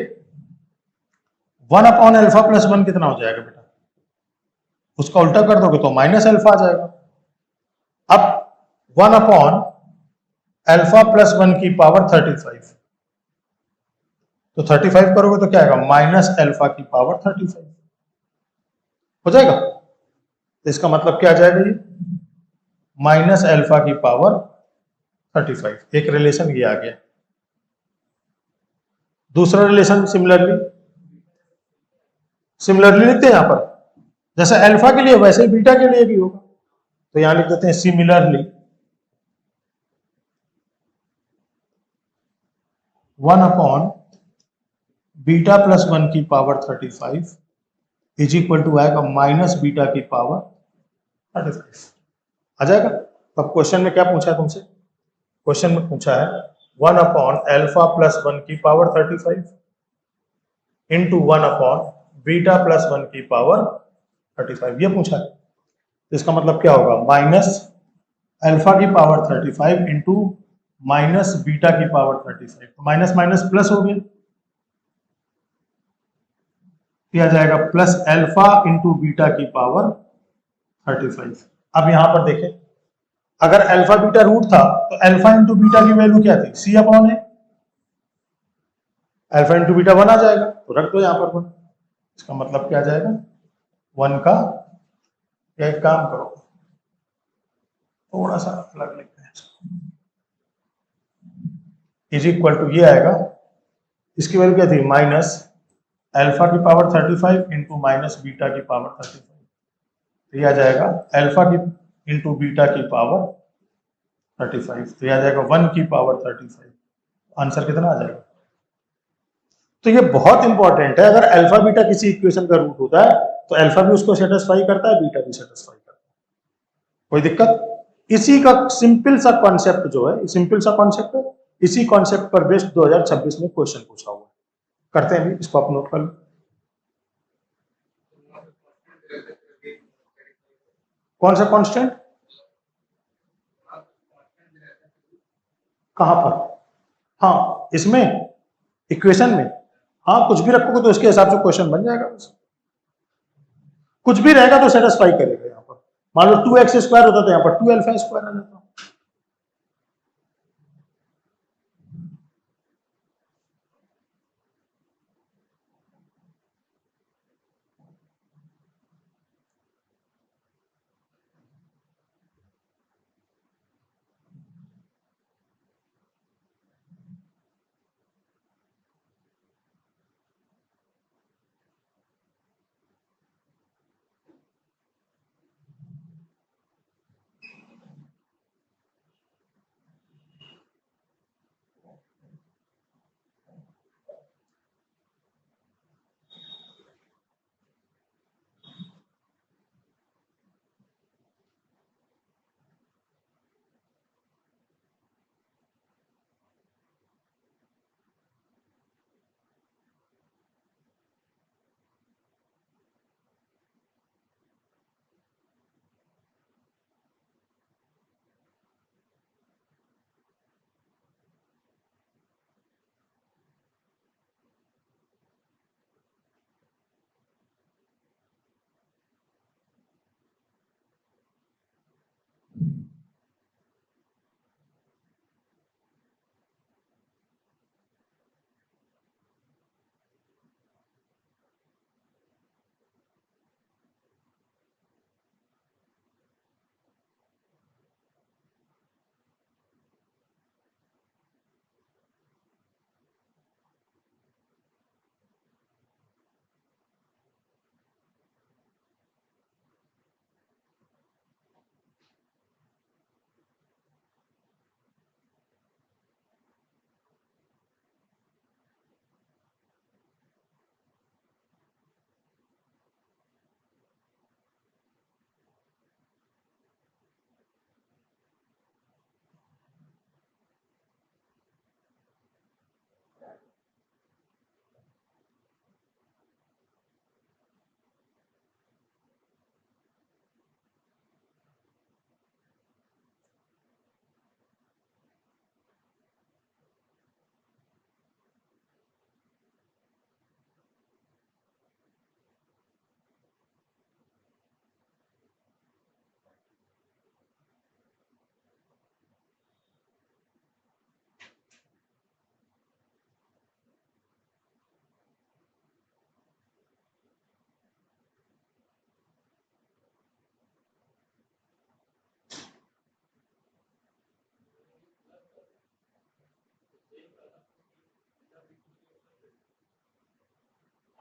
1 अपॉन अल्फा प्लस 1 कितना हो जाएगा बेटा, उसका उल्टा कर दोगे तो माइनस अल्फा आ जाएगा। अब 1 अपॉन अल्फा प्लस 1 की पावर 35, तो 35 करोगे तो क्या आएगा, माइनस अल्फा की पावर 35 हो जाएगा। तो इसका मतलब क्या आ जाएगा, ये माइनस अल्फा की पावर 35, एक रिलेशन ये आ गया। दूसरा रिलेशन सिमिलरली लिखते हैं यहां पर, जैसे अल्फा के लिए वैसे ही बीटा के लिए भी होगा। तो यहां लिख देते हैं सिमिलरली 1/, बीटा प्लस 1 की पावर 35 इज इक्वल टू आएगा माइनस बीटा की पावर 35 आ जाएगा। अब क्वेश्चन में क्या पूछा है तुमसे? क्वेश्चन में पूछा है 1/α प्लस 1 की पावर 35 इंटू 1/ बीटा प्लस 1 की पावर 35, ये पूछा है। तो इसका मतलब क्या होगा? माइनस अल्फा की पावर 35 इंटू माइनस बीटा की पावर 35, तो माइनस माइनस प्लस हो गया, किया जाएगा प्लस अल्फा इंटू बीटा की पावर 35। अब यहां पर देखें, अगर अल्फा बीटा रूट था तो अल्फा इंटू बीटा की वैल्यू क्या थी? सी अपॉन है। अल्फा इंटू बीटा 1 आ जाएगा, तो रख दो यहां पर 1। इसका मतलब क्या आ जाएगा? 1 का, एक काम करो, थोड़ा सा अलग लिखते हैं, इज इक्वल टू ये आएगा, इसकी वैल्यू क्या थी? माइनस अल्फा की पावर 35 इंटू माइनस बीटा की पावर 35, तो ये आ जाएगा अल्फा की इंटू बीटा की पावर 35, तो ये आ जाएगा 1 की पावर 35। आंसर कितना आ जाएगा? तो ये बहुत इंपॉर्टेंट है। अगर अल्फा बीटा किसी इक्वेशन का रूट होता है तो अल्फा भी उसको सेटिस्फाई करता है, बीटा भी सेटिस्फाई करता है, कोई दिक्कत? इसी का सिंपल सा कॉन्सेप्ट जो है, सिंपल सा कॉन्सेप्ट है, इसी कॉन्सेप्ट पर बेस्ड 2026 में क्वेश्चन पूछा हुआ है। करते हैं भी, इसको आप नोट कर लो। कौन सा कांस्टेंट? कहां पर? हाँ, इसमें इक्वेशन में, हाँ कुछ भी रखोगे तो उसके हिसाब से क्वेश्चन बन जाएगा। बस कुछ भी रहेगा तो सेटिस्फाई करेगा। यहाँ पर मान लो 2x² होता तो यहाँ पर 2α² आ जाता।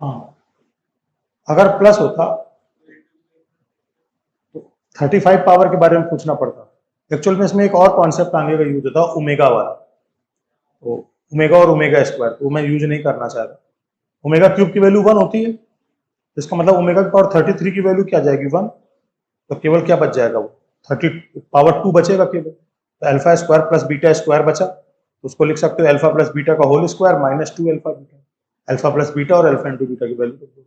हाँ, अगर प्लस होता 35 पावर के बारे में पूछना पड़ता। एक्चुअल में इसमें एक और कॉन्सेप्ट आगे का यूज होता है, ओमेगा वाला। तो ओमेगा और ओमेगा स्क्वायर, तो मैं यूज नहीं करना चाहता। ओमेगा क्यूब की वैल्यू 1 होती है, इसका मतलब ओमेगा की पावर 33 की वैल्यू क्या जाएगी 1, तो केवल क्या बच जाएगा वो 30 पावर 2 बचेगा केवल। तो alpha square plus beta square बचा, तो उसको लिख सकते हो अल्फा प्लस बीटा का whole square minus 2 alpha beta, alpha plus beta और अल्फा इंटू बीटा की वैल्यू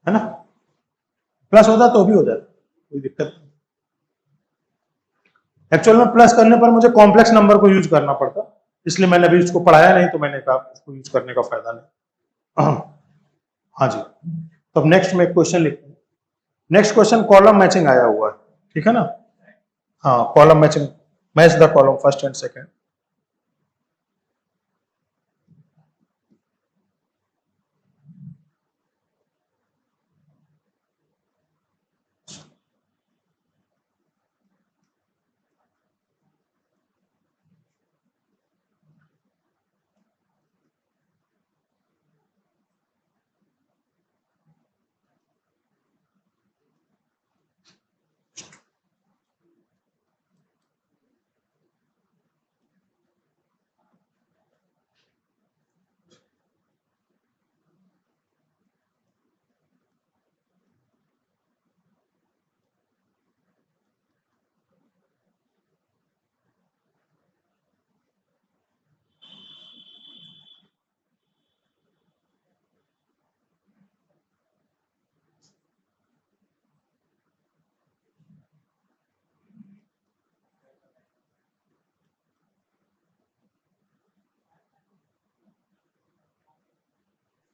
है ना। प्लस होता तो भी हो जाता, कोई दिक्कत नहीं। एक्चुअल में प्लस करने पर मुझे कॉम्प्लेक्स नंबर को यूज करना पड़ता, इसलिए मैंने अभी उसको पढ़ाया नहीं, तो मैंने कहा उसको यूज करने का फायदा नहीं। हाँ जी, तो अब नेक्स्ट में एक क्वेश्चन लिखते हैं। नेक्स्ट क्वेश्चन कॉलम मैचिंग आया हुआ है, ठीक है ना। हाँ, column matching, match the column first and second.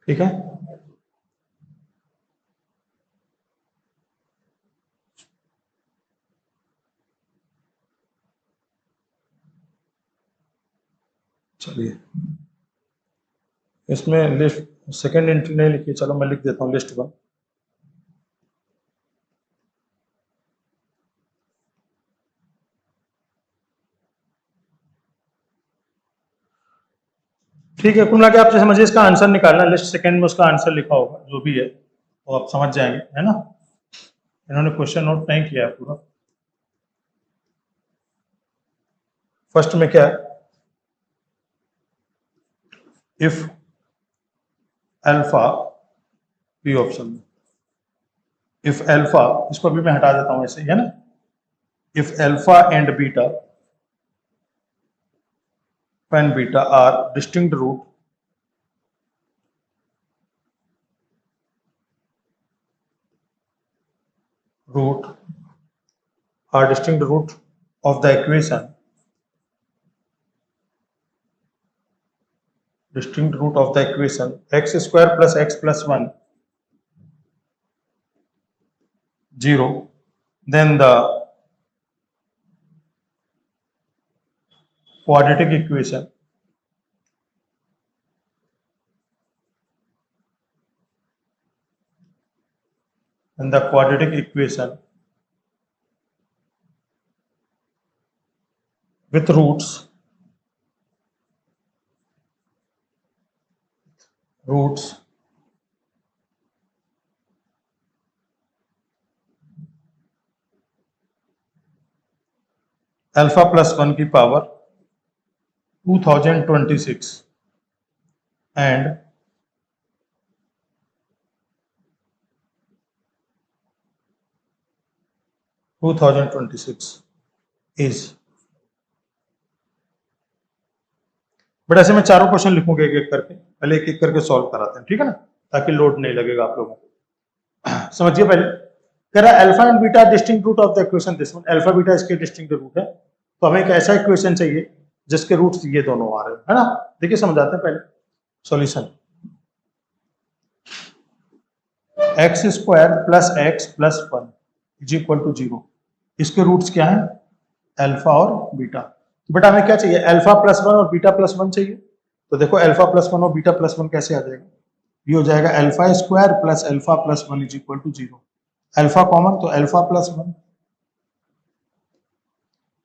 ठीक है, चलिए इसमें लिस्ट सेकेंड एंट्री नहीं लिखी, चलो मैं लिख देता हूँ लिस्ट 1। ठीक है, कुल मिला के आप समझिए इसका आंसर निकालना, लिस्ट सेकंड में उसका आंसर लिखा होगा जो भी है, तो आप समझ जाएंगे, है ना। इन्होंने क्वेश्चन नोट नहीं किया है पूरा। फर्स्ट में क्या है, इफ अल्फा, बी ऑप्शन में, इफ अल्फा, इसको अभी मैं हटा देता हूं ऐसे, है ना। If alpha and beta, when beta are distinct root are distinct root of the equation, distinct root of the equation x square plus x plus 1 0, then the quadratic equation with roots alpha plus 1 की पावर 2026 and 2026 is, बट ऐसे मैं चारों क्वेश्चन लिखूंगा एक एक करके, पहले एक एक करके सॉल्व कराते हैं, ठीक है ना, ताकि लोड नहीं लगेगा आप लोगों को। समझिए पहले, कह रहा है alpha and beta distinct root of the equation this one, alpha beta इसके डिस्टिंक्ट रूट है, तो हमें एक ऐसा इक्वेशन चाहिए जिसके रूट्स ये दोनों आ रहे हैं, है ना। देखिए समझाते हैं पहले solution. X square plus x plus 1 is equal to 0, इसके रूट्स क्या है, अल्फा और बीटा। बट हमें क्या चाहिए, अल्फा प्लस 1 और बीटा प्लस 1 चाहिए। तो देखो अल्फा प्लस 1 और बीटा प्लस 1 कैसे आ जाएगा, ये हो जाएगा alpha square plus alpha plus 1 is equal to 0। Alpha common, तो अल्फा प्लस 1,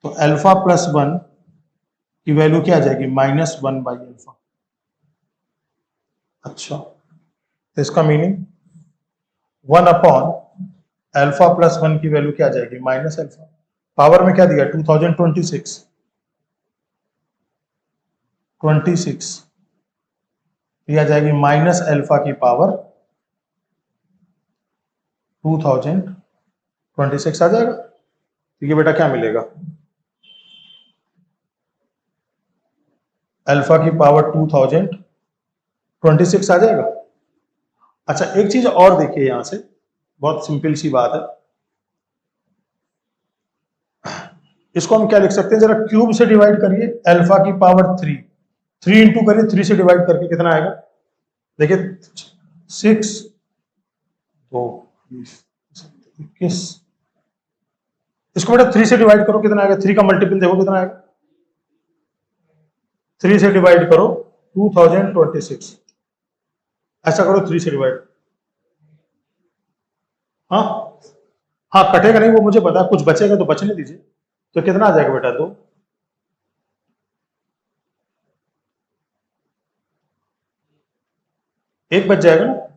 तो अल्फा प्लस 1 की वैल्यू क्या आ जाएगी, -1 बाई अल्फा। अच्छा, तो इसका मीनिंग 1 अपॉन अल्फा प्लस 1 की वैल्यू क्या आ जाएगी, माइनस अल्फा। पावर में क्या दिया, 2026 ये आ जाएगी माइनस अल्फा की पावर 2026 आ जाएगा। तो ये बेटा क्या मिलेगा, अल्फा की पावर 2026 आ जाएगा। अच्छा एक चीज और देखिए यहां से, बहुत सिंपल सी बात है, इसको हम क्या लिख सकते हैं, जरा क्यूब से डिवाइड करिए, अल्फा की पावर 3 इंटू करिए 3 से डिवाइड करके कितना आएगा, देखिए 6 2 21, इसको बेटा 3 से डिवाइड करो कितना आएगा, 3 का मल्टीपल देखो कितना आएगा, 3 से डिवाइड करो 2026, ऐसा करो 3 से डिवाइड। हाँ हाँ कटेगा नहीं वो मुझे पता है, कुछ बचेगा तो बचने दीजिए। तो कितना आ जाएगा बेटा, 2, एक बच जाएगा ना।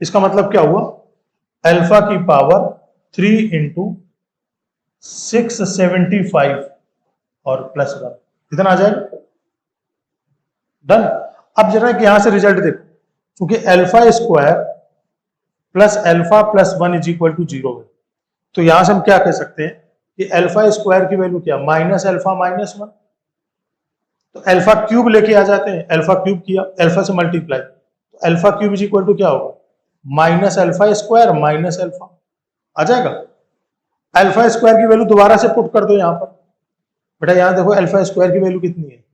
इसका मतलब क्या हुआ, अल्फा की पावर 3 इंटू 675 और प्लस 1 कितना आ जाएगा, डन। अब जरा कि यहां से रिजल्ट देखो, क्योंकि alpha square plus 1 is equal to 0 है, तो यहां से हम क्या कह सकते हैं कि अल्फा स्क्वायर की वैल्यू क्या, माइनस अल्फा माइनस 1। तो अल्फा क्यूब लेके आ जाते हैं, अल्फा क्यूब किया, अल्फा से मल्टीप्लाई, तो alpha cube is equal to क्या होगा, minus alpha square minus alpha आ जाएगा। अल्फा स्क्वायर की वैल्यू दोबारा से पुट कर दो यहां पर, बेटा यहां देखो अल्फा स्क्वायर की वैल्यू कितनी है,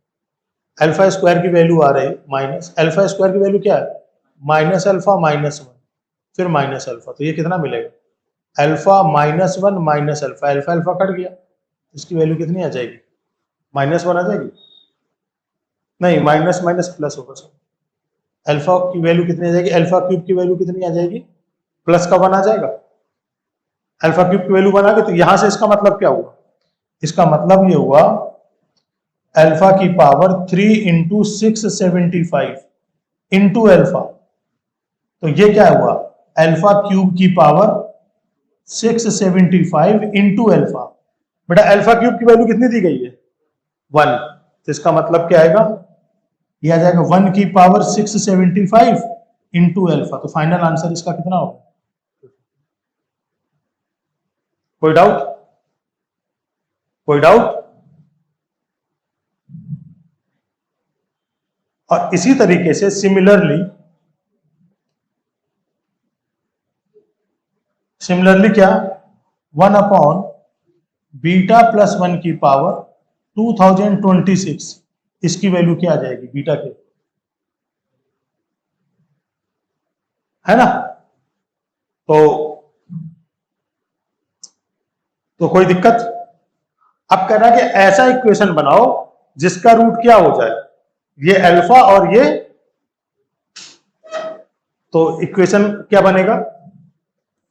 अल्फा स्क्वायर की वैल्यू आ रही है माइनस, अल्फा स्क्वायर की वैल्यू क्या है, माइनस अल्फा माइनस 1 फिर माइनस अल्फा, तो ये कितना मिलेगा, alpha minus 1 minus alpha, alpha alpha cut गया, इसकी वैल्यू कितनी आ जाएगी, माइनस 1 आ जाएगी, नहीं माइनस माइनस प्लस होगा सर, अल्फा की वैल्यू कितनी आ जाएगी, अल्फा क्यूब की वैल्यू कितनी आ जाएगी, प्लस का 1 आ जाएगा, अल्फा क्यूब की वैल्यू 1 आ गई, तो यहां से इसका मतलब क्या हुआ, इसका मतलब ये हुआ अल्फा की पावर 3 इंटू 675 इंटू अल्फा, तो ये क्या हुआ, अल्फा क्यूब की पावर 675 इंटू अल्फा। बेटा अल्फा क्यूब की वैल्यू कितनी दी गई है, 1, तो इसका मतलब क्या आएगा, ये आ जाएगा 1 की पावर 675 इंटू अल्फा, तो फाइनल आंसर इसका कितना होगा, कोई डाउट, कोई डाउट। और इसी तरीके से सिमिलरली क्या, 1 अपॉन बीटा प्लस 1 की पावर 2026, इसकी वैल्यू क्या आ जाएगी बीटा के, है ना। तो कोई दिक्कत, अब कह रहा है कि ऐसा इक्वेशन बनाओ जिसका रूट क्या हो जाए, ये अल्फा और ये, तो इक्वेशन क्या बनेगा,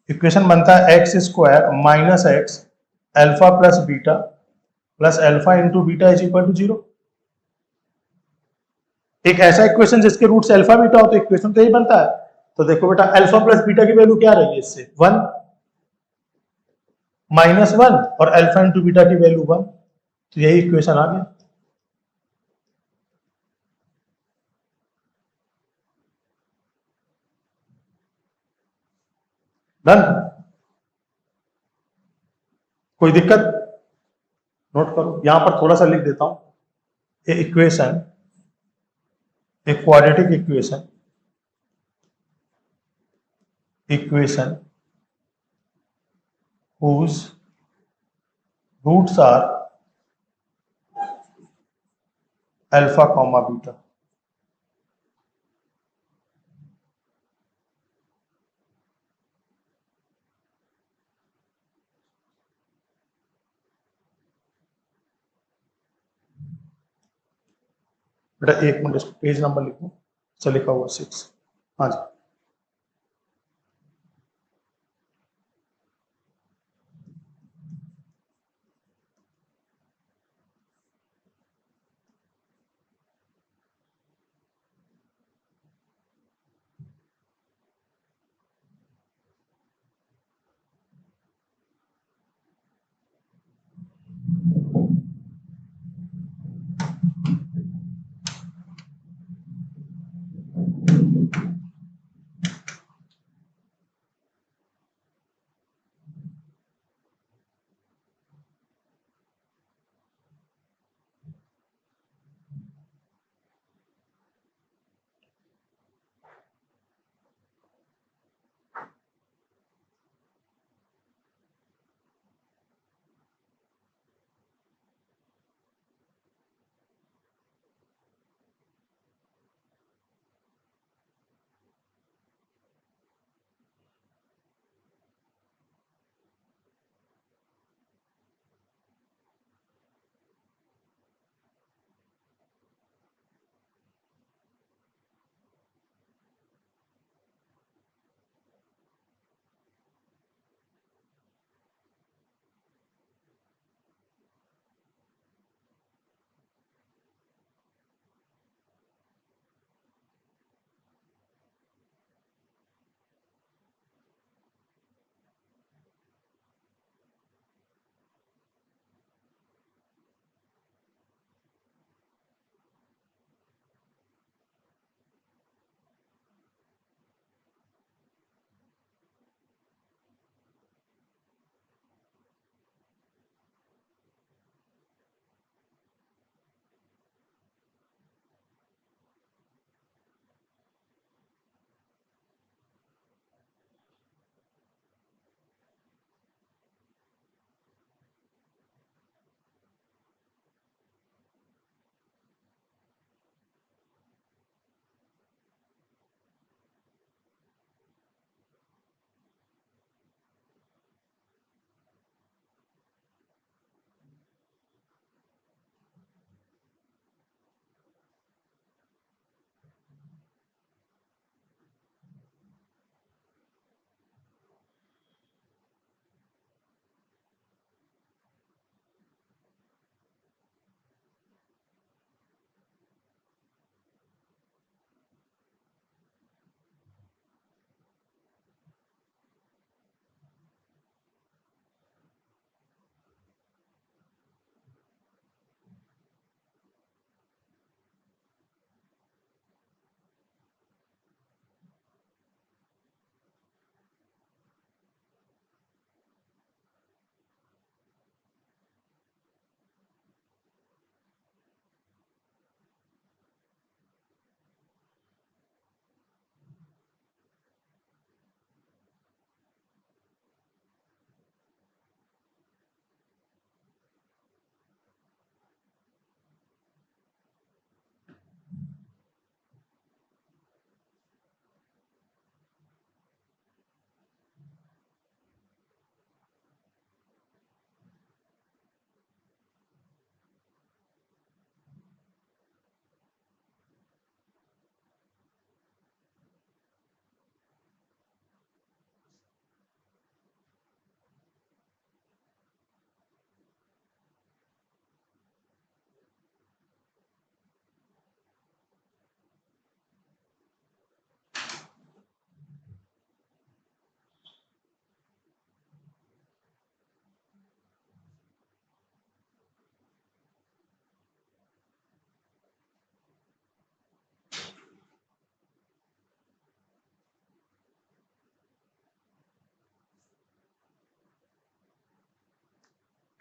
इक्वेशन बनता है x square minus x alpha plus beta plus alpha into beta is equal to 0। एक ऐसा इक्वेशन जिसके रूट से अल्फा बीटा हो, तो इक्वेशन तो यही बनता है। तो देखो बेटा अल्फा प्लस बीटा की वैल्यू क्या रही है, इससे 1 माइनस 1 और अल्फा इंटू बीटा की वैल्यू 1, तो यही इक्वेशन आ गया। डन, कोई दिक्कत, नोट करो यहां पर थोड़ा सा लिख देता हूं, इक्वेशन, एक quadratic equation, equation whose roots are alpha comma beta. बेटा एक मिनट, इसको पेज नंबर लिखो, अच्छा लिखा हुआ 6, हाँ जी।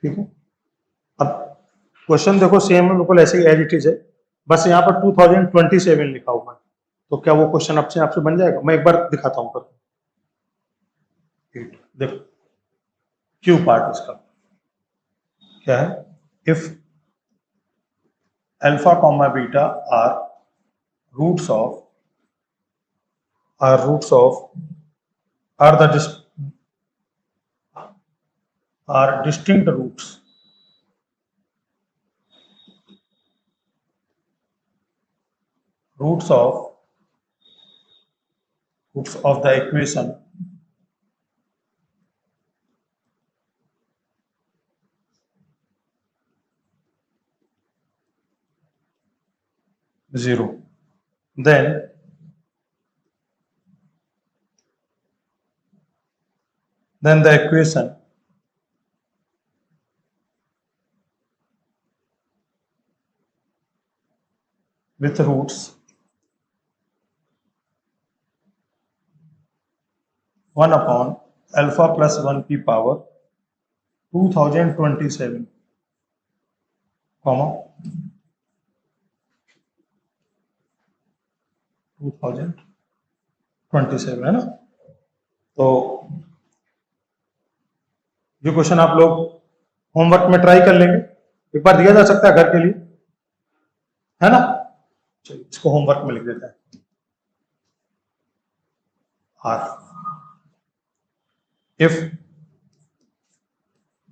ठीक है। अब क्वेश्चन देखो सेम है, बिल्कुल ऐसे ही एज इट इज है, बस यहाँ पर 2027 लिखा हुआ है। तो क्या वो क्वेश्चन अपने आप से बन जाएगा? मैं एक बार दिखाता हूँ कर। देखो क्यू पार्ट इसका क्या है, if alpha comma beta are roots of are distinct roots of the equation zero, then the equation with roots 1 upon alpha plus 1 की पावर 2027 कॉमा 2027 है ना। तो ये क्वेश्चन आप लोग होमवर्क में ट्राई कर लेंगे, एक बार दिया जा सकता है घर के लिए, है ना। चलिए इसको होमवर्क में लिख देते हैं। Are if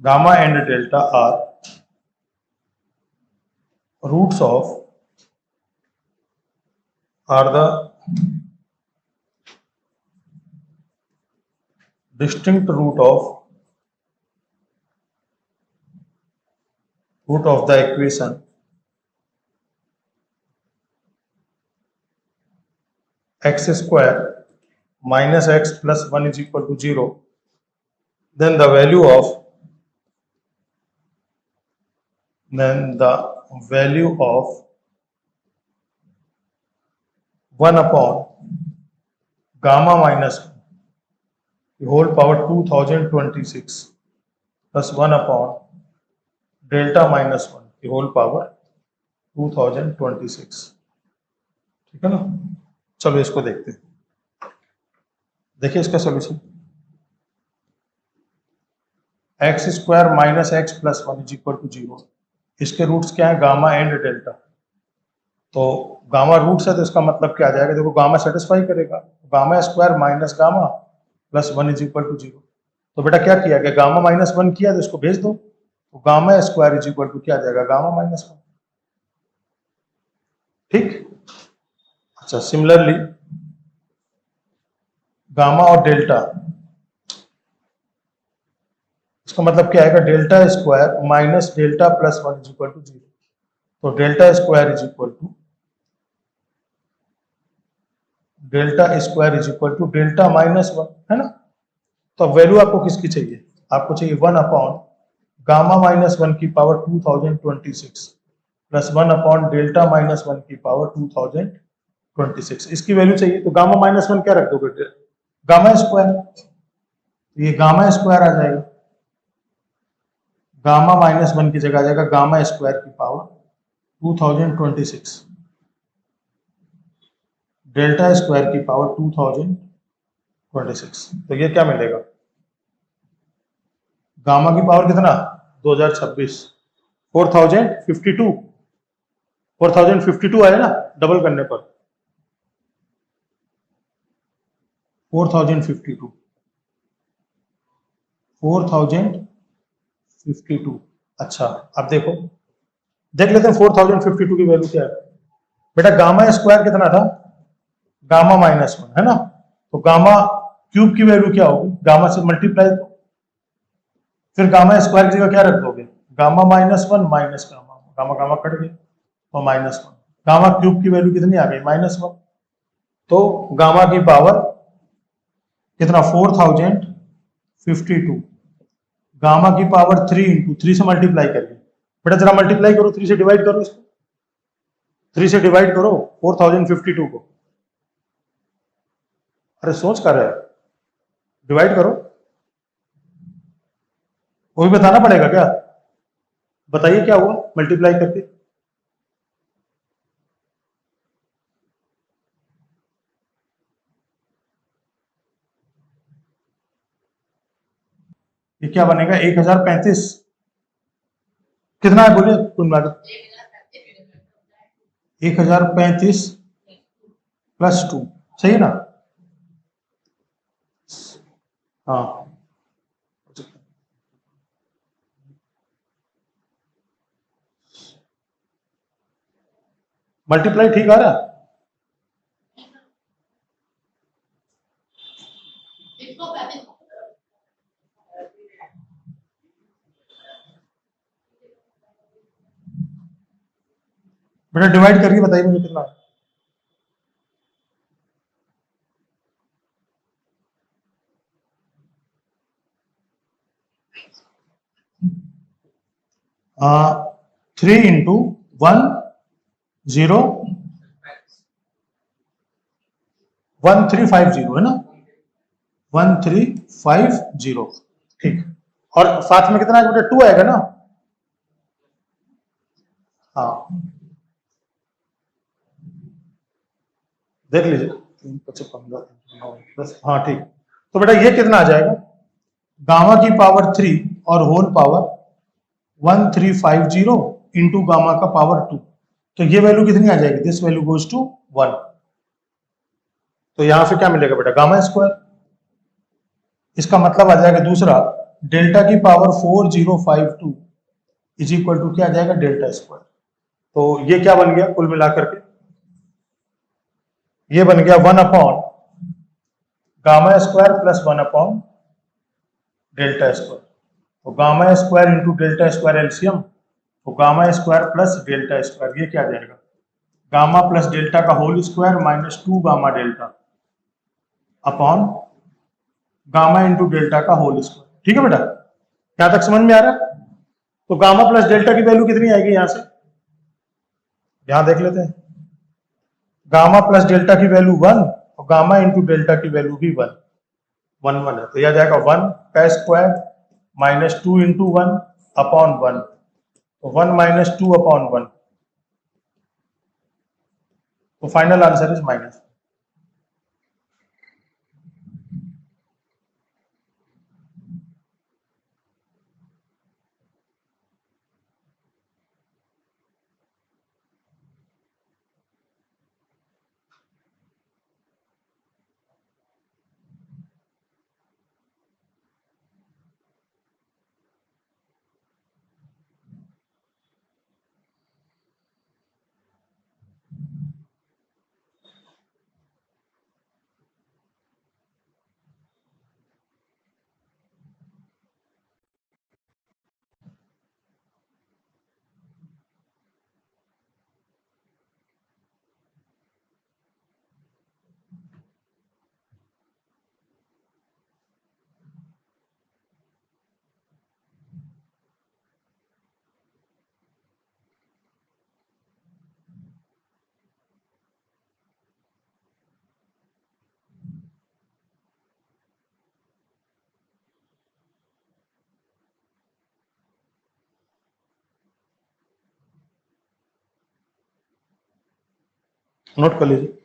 gamma and delta are roots of are the distinct root of the equation x square minus x plus 1 is equal to 0, then the value of 1 upon gamma minus 1 the whole power 2026 plus 1 upon delta minus 1 the whole power 2026। ठीक है ना। चलो इसको देखते हैं। देखिए इसका solution x square minus x plus 1 is equal to 0। इसके रूट्स क्या है? Gamma and delta. तो गामा रूट्स है तो इसका मतलब क्या आ जाएगा? देखो गामा सेटिस्फाई करेगा, gamma square minus gamma plus 1 is equal to 0। तो बेटा क्या किया कि गामा माइनस 1 किया तो इसको भेज दो, तो gamma square is equal to क्या आ जाएगा? Gamma minus 1। ठीक। अच्छा सिमिलरली गामा और डेल्टा, इसका मतलब क्या आएगा? Delta square minus delta plus 1 is equal to 0। तो delta square is equal to delta minus 1 है ना। तो अब वैल्यू आपको किसकी चाहिए? आपको चाहिए 1 अपॉन गामा माइनस 1 की power 2026 plus 1 upon delta minus 1 की पावर 2026, इसकी वैल्यू चाहिए। तो गामा माइनस 1 क्या रख दोगे? गामा स्क्वायर, तो ये गामा स्क्वायर आ जाएगा, गामा माइनस 1 की जगह आ जाएगा गामा स्क्वायर की पावर 2026 डेल्टा स्क्वायर की पावर 2026। तो ये क्या मिलेगा? गामा की पावर कितना? 2026 4052 आया ना डबल करने पर 4052। अच्छा अब देखो, देख लेते हैं 4052 की वैल्यू क्या है। बेटा गामा स्क्वायर कितना था? गामा माइनस 1 है ना। तो गामा क्यूब की वैल्यू क्या होगी? गामा से मल्टीप्लाई, फिर गामा स्क्वायर की जगह क्या रख दोगे? Gamma minus 1 minus gamma, gamma gamma cut गए तो माइनस 1। गामा क्यूब की वैल्यू कितनी आ गई? माइनस 1। तो गामा की पावर कितना? 4052। गामा की पावर 3 इंटू 3 से मल्टीप्लाई करिए। बेटा जरा मल्टीप्लाई करो, 3 से डिवाइड करो इसको, 3 से डिवाइड करो 4052 को। अरे सोच कर रहे हो, डिवाइड करो, वो भी बताना पड़ेगा क्या? बताइए क्या हुआ मल्टीप्लाई करके? ये क्या बनेगा? 1035। कितना है बोलिए कुल मिलाकर? 1035 प्लस 2, सही है ना? हाँ, मल्टीप्लाई ठीक आ रहा है? बेटा डिवाइड करके बताइए मुझे कितना है। हाँ, 3 × 1 0 1350 है ना? 1350, ठीक। और साथ में कितना है बेटा? 2 आएगा ना? हाँ, देख लीजिए। 3×5 = 15 × 9 + हाँ ठीक। तो बेटा ये कितना आ जाएगा? गामा की पावर 3 और होल पावर 1350 इंटू गामा का पावर 2। तो ये वैल्यू कितनी आ जाएगी? This value goes to 1। तो यहां से क्या मिलेगा बेटा? Gamma square. इसका मतलब आ जाएगा दूसरा, डेल्टा की पावर 4052 इज इक्वल टू क्या आ जाएगा? Delta square. तो ये क्या बन गया कुल मिलाकर के? ये बन गया 1 upon gamma square plus 1 upon delta square. तो gamma square into delta square LCM, तो gamma square plus delta square, ये क्या आ जाएगा? गामा प्लस डेल्टा का whole square minus 2 gamma delta upon gamma into delta का होल स्क्वायर। ठीक है बेटा, यहां तक समझ में आ रहा है? तो गामा प्लस डेल्टा की वैल्यू कितनी आएगी यहां से? यहां देख लेते हैं। गामा प्लस डेल्टा की वैल्यू 1 और गामा इंटू डेल्टा की वैल्यू भी 1। 1 है, तो यह जाएगा 1 का स्क्वायर माइनस 2 इंटू 1 अपॉन 1, तो 1 माइनस 2 अपॉन 1। तो final answer is minus. Note कर लीजिए।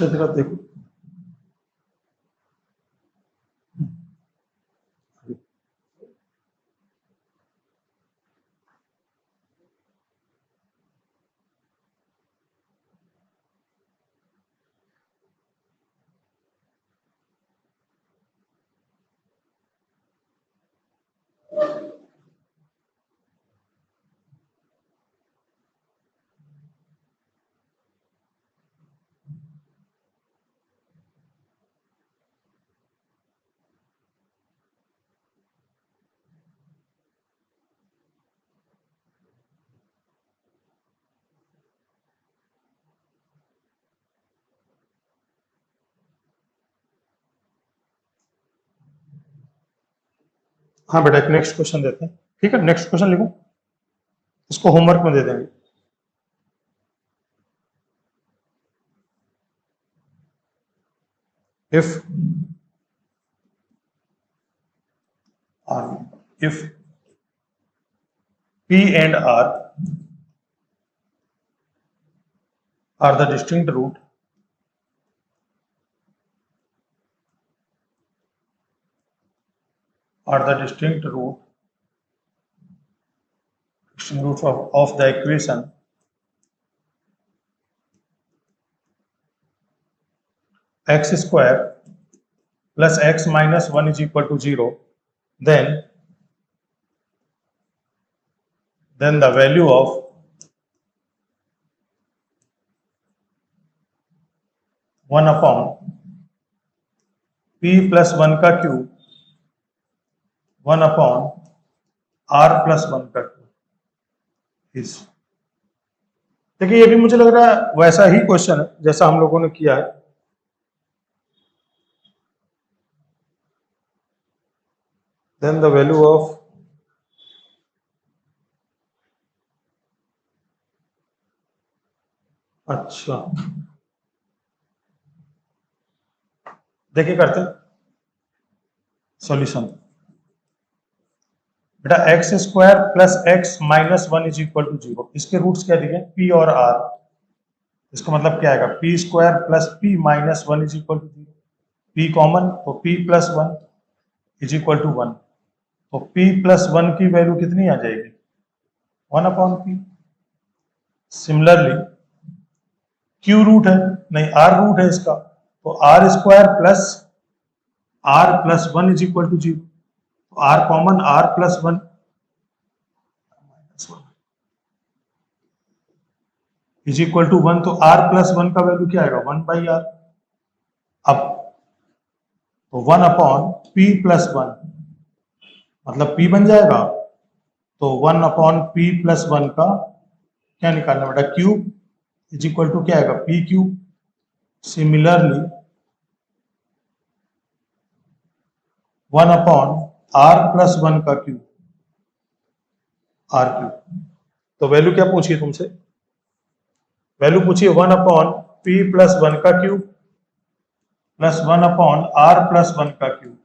दूसरी तरफ देखो, हाँ बेटा एक नेक्स्ट क्वेश्चन देते हैं, ठीक है? नेक्स्ट क्वेश्चन लिखो, इसको होमवर्क में दे देंगे। if P and R are the distinct root of the equation x square plus x minus 1 is equal to 0, then the value of 1 upon p plus 1 का क्यूब 1 upon r plus 1 का क्यूब इज। देखिए ये भी मुझे लग रहा है वैसा ही क्वेश्चन है जैसा हम लोगों ने किया है। Then the value of अच्छा देखिए करते हैं सॉल्यूशन। बेटा x square plus x minus 1 is equal to 0, इसके रूट्स क्या दिए? पी और आर। इसका मतलब क्या आएगा? P square plus P minus 1 is equal to 0। P common तो P plus 1 is equal to 1, तो पी प्लस 1 की वैल्यू कितनी आ जाएगी? 1 upon p. Similarly q root है, नहीं आर रूट है इसका, तो r square plus r plus 1 is equal to 0, तो r common, r plus 1 is equal to 1, तो आर प्लस 1 का वैल्यू क्या आएगा? 1 बाई आर। अब तो 1 अपॉन पी प्लस 1 मतलब p बन जाएगा, तो 1 अपॉन पी प्लस 1 का क्या निकालना बेटा? क्यूब इज इक्वल टू क्या आएगा? P cube. Similarly 1 upon r plus 1 का क्यूब, आर क्यूब। तो वैल्यू क्या पूछिए तुमसे? वैल्यू पूछिए 1 अपॉन पी प्लस 1 का cube plus 1 upon r plus 1 का क्यूब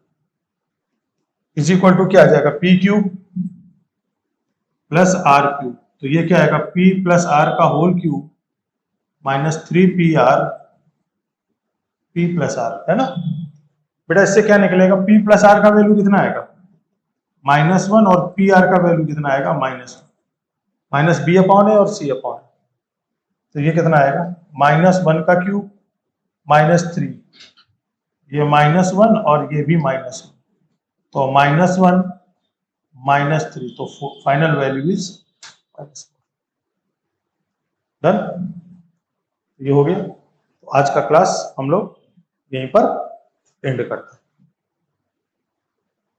इज इक्वल टू क्या आ जाएगा? P cube plus r cube. तो ये क्या आएगा? पी प्लस आर का whole cube minus 3pr p plus r, है ना बेटा? इससे क्या निकलेगा? पी प्लस आर का वैल्यू कितना आएगा? -1, और पी आर का वैल्यू कितना आएगा? -1। माइनस बी अपॉन है और सी अपॉन है, तो ये कितना आएगा? -1 का क्यूब -3, ये -1 और ये भी -1, तो -1 -3, तो फाइनल वैल्यू इज डन। ये हो गया। तो आज का क्लास हम लोग यहीं पर एंड करते हैं।